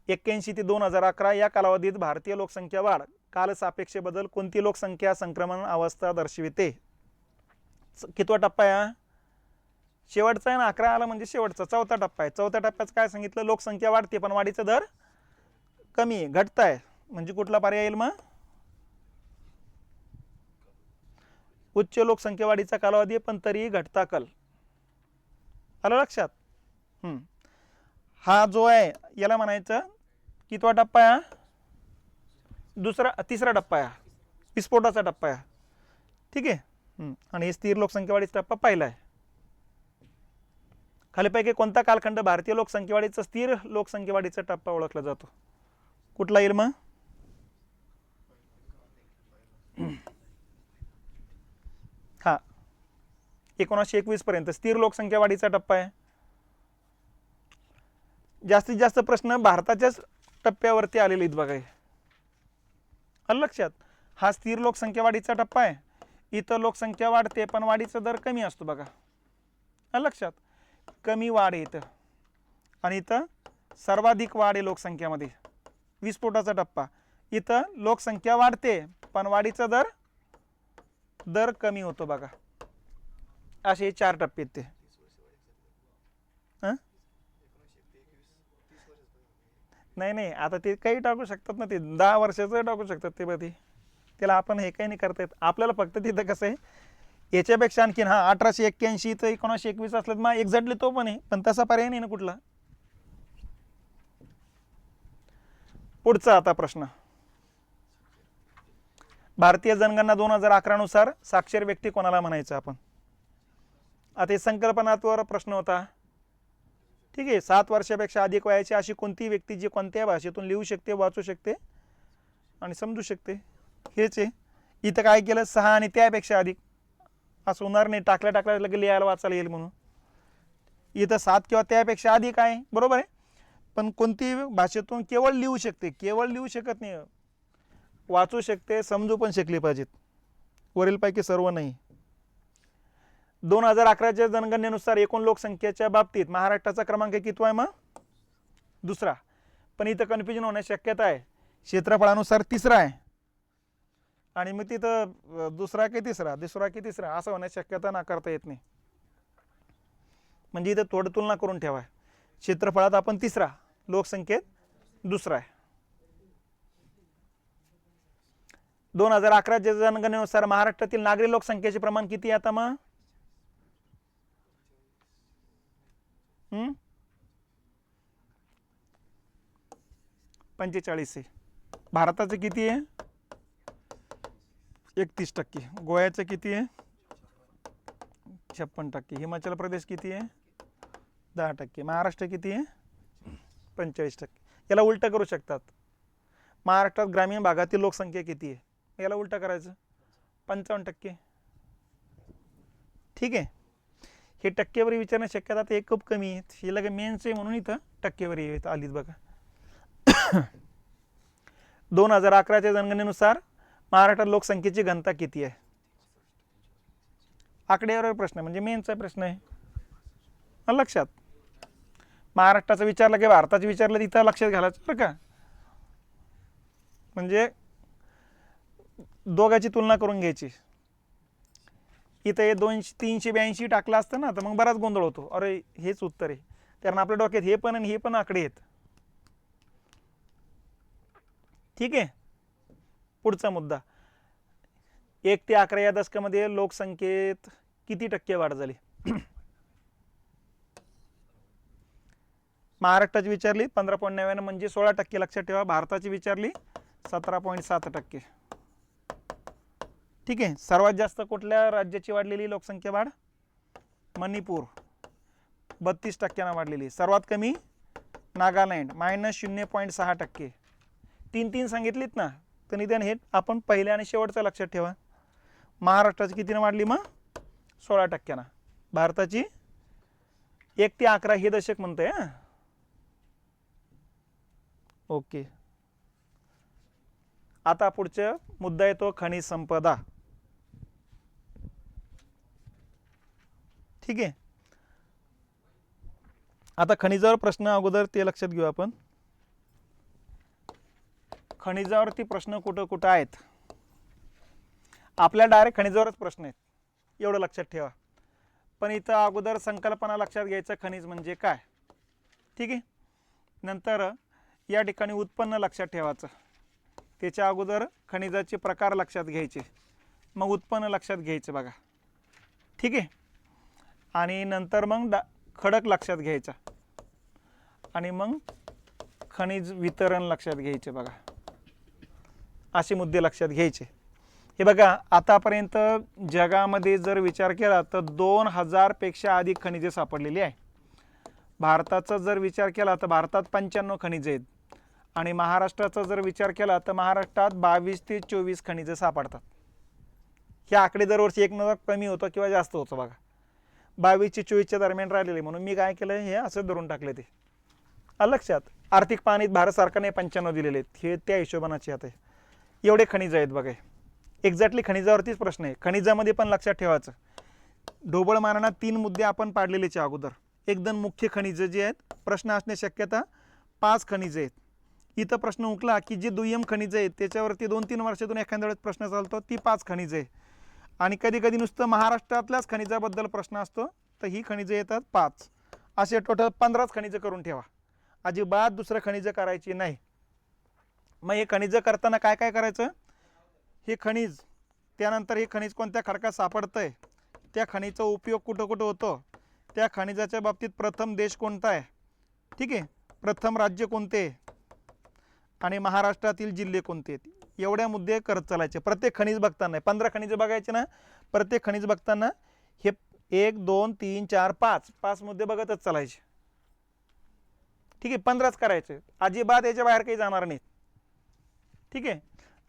81 ते 2011 या कालावधीत भारतीय लोकसंख्या वाढ कालसापेक्ष बदल कोणती लोकसंख्या संक्रमण अवस्था दर्शविते? कितवा टप्पा आहे? शेवटचा आहे ना. 11 आला म्हणजे शेवटचा, चौथा टप्पा आहे. चौथ्या टप्प्यात काय सांगितलं? लोकसंख्या वाढते पण वाढीचा दर कमी आहे, घटताय. म्हणजे कुठला पर्याय येईल मग? उच्च लोकसंख्या वाढीचा कालावधी पण तरीही घटता कल. आलं लक्षात? हा जो आहे याला म्हणायचं कितवा टप्पा आहे? तिसरा टप्पा आहे, विस्फोटाचा टप्पा आहे. ठीक आहे. आणि स्थिर लोकसंख्या वाढीचा टप्पा पहिला आहे. खालीपैकी कोणता कालखंड भारतीय लोकसंख्येवाढीचा स्थिर लोकसंख्येवाढीचा टप्पा ओळखला जातो? कुठला येईल मग? हा, 1921 पर्यंत स्थिर लोकसंख्या वाढीचा टप्पा आहे. जास्तीत जास्त प्रश्न भारताच्याच टप्प्यावरती आलेले आहेत बघा. आलं लक्षात? हा स्थिर लोकसंख्या वाढीचा टप्पा आहे. इथं लोकसंख्या वाढते पण वाढीचा दर कमी असतो बघा. आलं लक्षात? कमी वाढ आहे इथं आणि इथं सर्वाधिक वाढ आहे लोकसंख्यामध्ये. विस्फोटाचा टप्पा इथं लोकसंख्या वाढते पण वाढीचा दर कमी होतो बघा. असे 4 टप्पे आहेत ते. नाही आता ते काही टाकू शकतात ना, ते 10 वर्षाचं टाकू शकतात ते मध्ये. त्याला आपण हे काही नाही करता येत आपल्याला. फक्त तिथं कसं आहे याच्यापेक्षा आणखीन 1881 तर 1921 असलं मग एक्झॅक्टली तो पण आहे, पण तसा पर्याय नाही ना कुठला. पुढचा आता प्रश्न. भारतीय जनगणना 2011 नुसार साक्षर व्यक्ती कोणाला म्हणायचं आपण? आता हे संकल्पनात्मक प्रश्न होता. ठीक आहे. 7 वर्षापेक्षा अधिक वयाची अशी कोणती व्यक्ती जी कोणत्या भाषेतून लिहू शकते, वाचू शकते आणि समजू शकते? हेच आहे. इथं काय केलं? 6 आणि त्यापेक्षा अधिक असं होणार नाही. टाकल्या लगे लिहायला वाचायला येईल म्हणून. इथं 7 किंवा त्यापेक्षा अधिक आहे, बरोबर आहे. पण कोणती भाषेतून केवळ लिहू शकते? केवळ लिहू शकत नाही, वाचू शकते, समजू पण शकली पाहिजेत. वरीलपैकी सर्व नाही. 2011च्या जनगणनेनुसार एकूण लोकसंख्येच्या बाबतीत महाराष्ट्राचा क्रमांक कितवा आहे मग? दुसरा. पण इथं कन्फ्युजन होण्याची शक्यता आहे. क्षेत्रफळानुसार तिसरा आहे आणि मग तिथं दुसरा की तिसरा असं होण्याची शक्यता नाकारता येत नाही. म्हणजे इथं थोडं तुलना करून ठेवा. क्षेत्रफळात आपण तिसरा, लोकसंख्येत दुसरा आहे. 2011च्या जनगणनेनुसार महाराष्ट्रातील नागरी लोकसंख्येचे प्रमाण किती आहे आता मग? 45 आहे. भारताचं किती आहे? 31%. गोव्याचं किती आहे? 56%. हिमाचल प्रदेश किती आहे? 10%. महाराष्ट्र किती आहे? 45%. याला उलट करू शकतात. महाराष्ट्रात ग्रामीण भागातील लोकसंख्या किती आहे? याला उलट करायचं, 55%. ठीक आहे. हे टक्केवारी विचारण्याची शक्यता आता एक खूप कमी आहे. हे लगे मेन्स आहे म्हणून इथं टक्केवारी आलीच बघा. 2011च्या जनगणनेनुसार महाराष्ट्रात लोकसंख्येची घनता किती आहे? आकडेवारीवर प्रश्न म्हणजे मेन्सचा प्रश्न आहे. लक्षात? महाराष्ट्राचं विचारलं की भारताचं विचारलं तिथं लक्षात घालायचं बरं का. म्हणजे दोघांची तुलना करून घ्यायची. इथं हे 382 टाकलं असतं ना तर मग बराच गोंधळ होतो, अरे हेच उत्तर आहे, कारण आपल्या डोक्यात हे पण आणि हे पण आकडे आहेत. ठीक आहे. पुढचा मुद्दा, 1 ते 11 या दशकामध्ये लोकसंख्येत किती टक्के वाढ झाली? महाराष्ट्राची विचारली 15.99 म्हणजे 16%. लक्षात ठेवा. भारताची विचारली 17.7%. ठीक आहे. सर्वात जास्त कुठल्या राज्याची वाढलेली लोकसंख्या वाढ? मणिपूर 32% वाढलेली. सर्वात कमी नागालँड -0.6%. 3 सांगितलीत ना, तर निदान हे आपण पहिल्या आणि शेवटचं लक्षात ठेवा. महाराष्ट्राची कितीनं वाढली मग? 16%. भारताची 1 ते 11 हे दशक म्हणतोय. हां, ओके. आता पुढचा मुद्दा येतो खनिज संपदा. ठीक आहे. आता खनिजावर प्रश्न अगोदर ते लक्षात घेऊ आपण. खनिजावरती प्रश्न कुठं कुठं आहेत? आपल्या डायरेक्ट खनिजावरच प्रश्न आहेत, एवढं लक्षात ठेवा. पण इथं अगोदर संकल्पना लक्षात घ्यायचं, खनिज म्हणजे काय. ठीक आहे. नंतर या ठिकाणी उत्पन्न लक्षात ठेवायचं. त्याच्या अगोदर खनिजाचे प्रकार लक्षात घ्यायचे, मग उत्पन्न लक्षात घ्यायचं बघा. ठीक आहे. आणि नंतर मग खडक लक्षात घ्यायचा आणि मग खनिज वितरण लक्षात घ्यायचे बघा. असे मुद्दे लक्षात घ्यायचे. हे बघा, आतापर्यंत जगामध्ये जर विचार केला तर 2000 पेक्षा अधिक खनिजे सापडलेली आहे. भारताचा जर विचार केला तर भारतात 95 खनिजे आहेत आणि महाराष्ट्राचा जर विचार केला तर महाराष्ट्रात 22 ते 24 खनिजे सापडतात. हे आकडे दरवर्षी एक न कमी होतं किंवा जास्त होतं बघा. 22 ते 24च्या दरम्यान राहिलेले, म्हणून मी काय केलं, हे असं धरून टाकले. ते लक्षात. आर्थिक पाहणीत भारत सरकारने 95 दिलेले आहेत, हे त्या हिशोबानाचे आता एवढे खनिज आहेत बघा. एक्झॅक्टली खनिजावरतीच प्रश्न आहे. खनिजामध्ये पण लक्षात ठेवायचं, ढोबळ मानाना 3 मुद्दे आपण पाडलेलेच अगोदर. एकदम मुख्य खनिज जे आहेत, प्रश्न असण्याची शक्यता 5 खनिज आहेत. इथं प्रश्न उकला की जे दुय्यम खनिज आहेत त्याच्यावरती 2-3 वर्षातून एखाद्या वेळेस प्रश्न चालतो, ती 5 खनिज आहे. आणि कधी कधी नुसतं महाराष्ट्रातल्याच खनिजाबद्दल प्रश्न असतो, तर ही खनिजे येतात 5. असे टोटल 15 खनिज करून ठेवा. अजिबात दुसरं खनिज करायची नाही. मग हे खनिज करताना काय काय करायचं? हे खनिज, त्यानंतर हे खनिज कोणत्या खडकात सापडतंय, त्या खनिजचा उपयोग कुठं कुठं होतो, त्या खनिजाच्या बाबतीत प्रथम देश कोणता आहे, ठीक आहे, प्रथम राज्य कोणते, आणि महाराष्ट्रातील जिल्हे कोणते, एवढ्या मुद्दे करत चालायचे प्रत्येक खनिज बघताना. 15 खनिज बघायचे ना, प्रत्येक खनिज बघताना हे 1 2 3 4 5 मुद्दे बघतच चालायचे. ठीक आहे. 15च करायचे, अजिबात याच्या बाहेर काही जाणार नाहीत. ठीक आहे.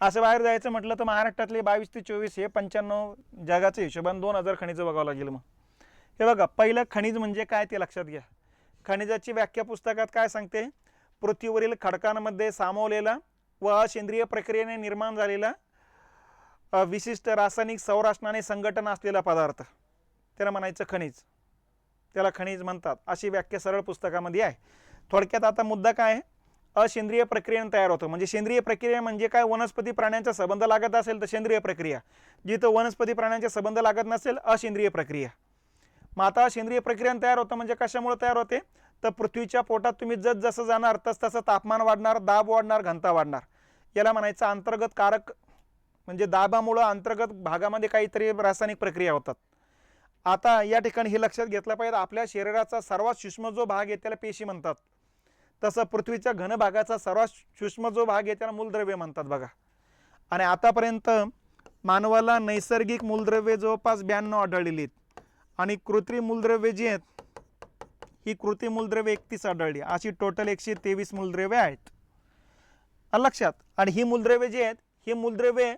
असं बाहेर जायचं म्हटलं तर महाराष्ट्रातले 22 ते 24 हे 95 जगाच्या हिशोबाने 2000 खनिज बघावं लागेल. मग हे बघा, पहिलं खनिज म्हणजे काय ते लक्षात घ्या. खनिजाची व्याख्या पुस्तकात काय सांगते? पृथ्वीवरील खडकांमध्ये सामावलेला व असेंद्रिय प्रक्रियेने निर्माण झालेला विशिष्ट रासायनिक संरचनाने संघटन असलेला पदार्थ, त्याला म्हणायचं खनिज. त्याला खनिज म्हणतात, अशी व्याख्या सरळ पुस्तकामध्ये आहे. थोडक्यात आता मुद्दा काय आहे? असेंद्रिय प्रक्रियेने तयार होतं. म्हणजे सेंद्रिय प्रक्रिया म्हणजे काय? वनस्पती प्राण्यांचा संबंध लागत असेल तर सेंद्रिय प्रक्रिया, जिथं वनस्पती प्राण्यांचा संबंध लागत नसेल असेंद्रिय प्रक्रिया. मग आता सेंद्रिय प्रक्रियेने तयार होतं म्हणजे कशामुळे तयार होते? तर पृथ्वीच्या पोटात तुम्ही जसं जाणार तसं तापमान वाढणार, दाब वाढणार, घनता वाढणार. याला म्हणायचं अंतर्गत कारक. म्हणजे दाबामुळं अंतर्गत भागामध्ये काहीतरी रासायनिक प्रक्रिया होतात. आता या ठिकाणी हे लक्षात घेतलं पाहिजे, आपल्या शरीराचा सर्वात सूक्ष्म जो भाग आहे त्याला पेशी म्हणतात, तसं पृथ्वीच्या घन भागाचा सर्वात सूक्ष्म जो भाग आहे त्याला मूलद्रव्य म्हणतात बघा. आणि आतापर्यंत मानवाला नैसर्गिक मूलद्रव्ये जवळपास 92 आढळलेली आहेत आणि कृत्रिम मूलद्रव्ये जी आहेत ही कृत्रिम मूलद्रव्ये 31 आढळली. अशी टोटल 123 मूलद्रव्ये आहेत लक्षात. आणि ही मूलद्रव्ये जी आहेत ही मूलद्रव्ये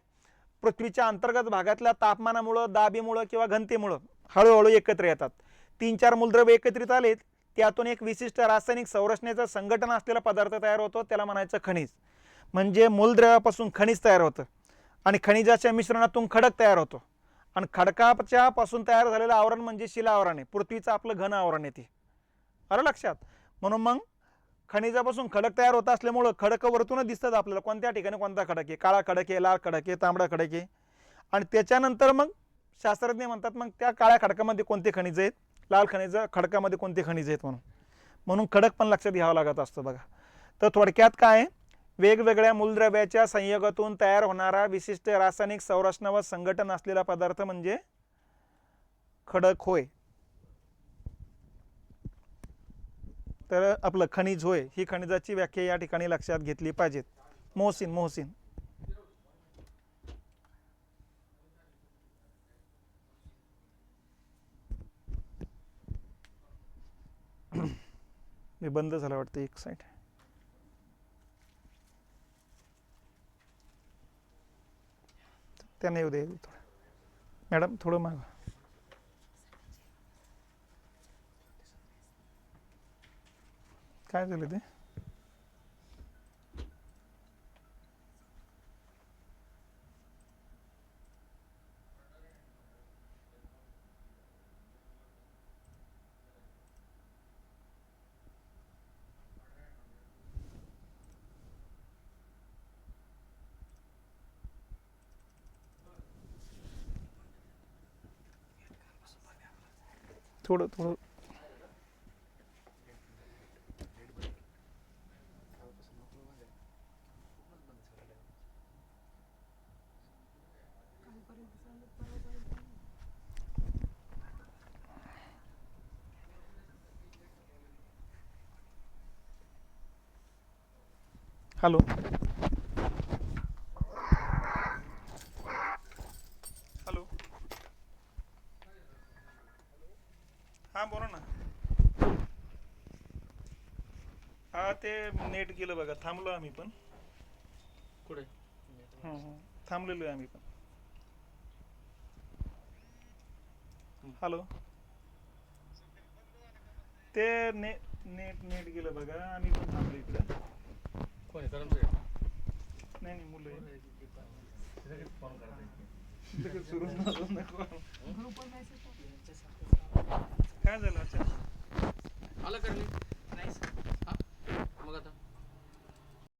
पृथ्वीच्या अंतर्गत भागातल्या तापमानामुळं, दाबीमुळं किंवा घनतेमुळं हळूहळू एकत्र येतात. 3-4 मूलद्रव्ये एकत्रित आलेत, त्यातून एक विशिष्ट रासायनिक संरचनेचं संघटन असलेला पदार्थ तयार होतो, त्याला म्हणायचं खनिज. म्हणजे मूलद्रव्यापासून खनिज तयार होतं आणि खनिजाच्या मिश्रणातून खडक तयार होतो आणि खडकाच्या पासून तयार झालेलं आवरण म्हणजे शिला आवरण आहे, पृथ्वीचं आपलं घन आवरण आहे ते. आलं लक्षात. म्हणून मग खनिजापासून खडक तयार होत असल्यामुळं खडक वरतूनच दिसतात आपल्याला कोणत्या ठिकाणी कोणता खडक आहे, काळा खडक आहे, लाल खडक आहे, तांबडा खडक आहे. आणि त्याच्यानंतर मग शास्त्रज्ञ म्हणतात मग त्या काळ्या खडकामध्ये कोणते खनिज आहेत, लाल खडकामध्ये कोणते खनिज आहेत म्हणून. म्हणून खडक पण लक्षात घ्यावा लागत असतो बघा. तर थोडक्यात काय, वेगवेगळ्या मूलद्रव्याच्या संयोगातून तयार होणारा विशिष्ट रासायनिक संरचना व संघटन असलेला पदार्थ म्हणजे खडक होय. तर आपलं खनिज होय, ही खनिजाची व्याख्या या ठिकाणी लक्षात घेतली पाहिजेत. मोहसिन मी बंद झालं वाटतं एक साईड. त्यांना येऊ दे थोडं. मॅडम थोडं माग. काय झालं ते? थोडं थोडं हॅलो हॅलो हां बोला ना. हा ते नेट गेलं बघा, थांबलो आम्ही पण. कुठे थांबलेलो आहे आम्ही पण. हॅलो ते नेट नेट गेलं बघा, आम्ही पण थांबलो इकडं. कोण आहे कर्मचारी? नाही मुलं आहे. फोन करता लगेच सुरू नको. काय झालं अच्छा आलं करणे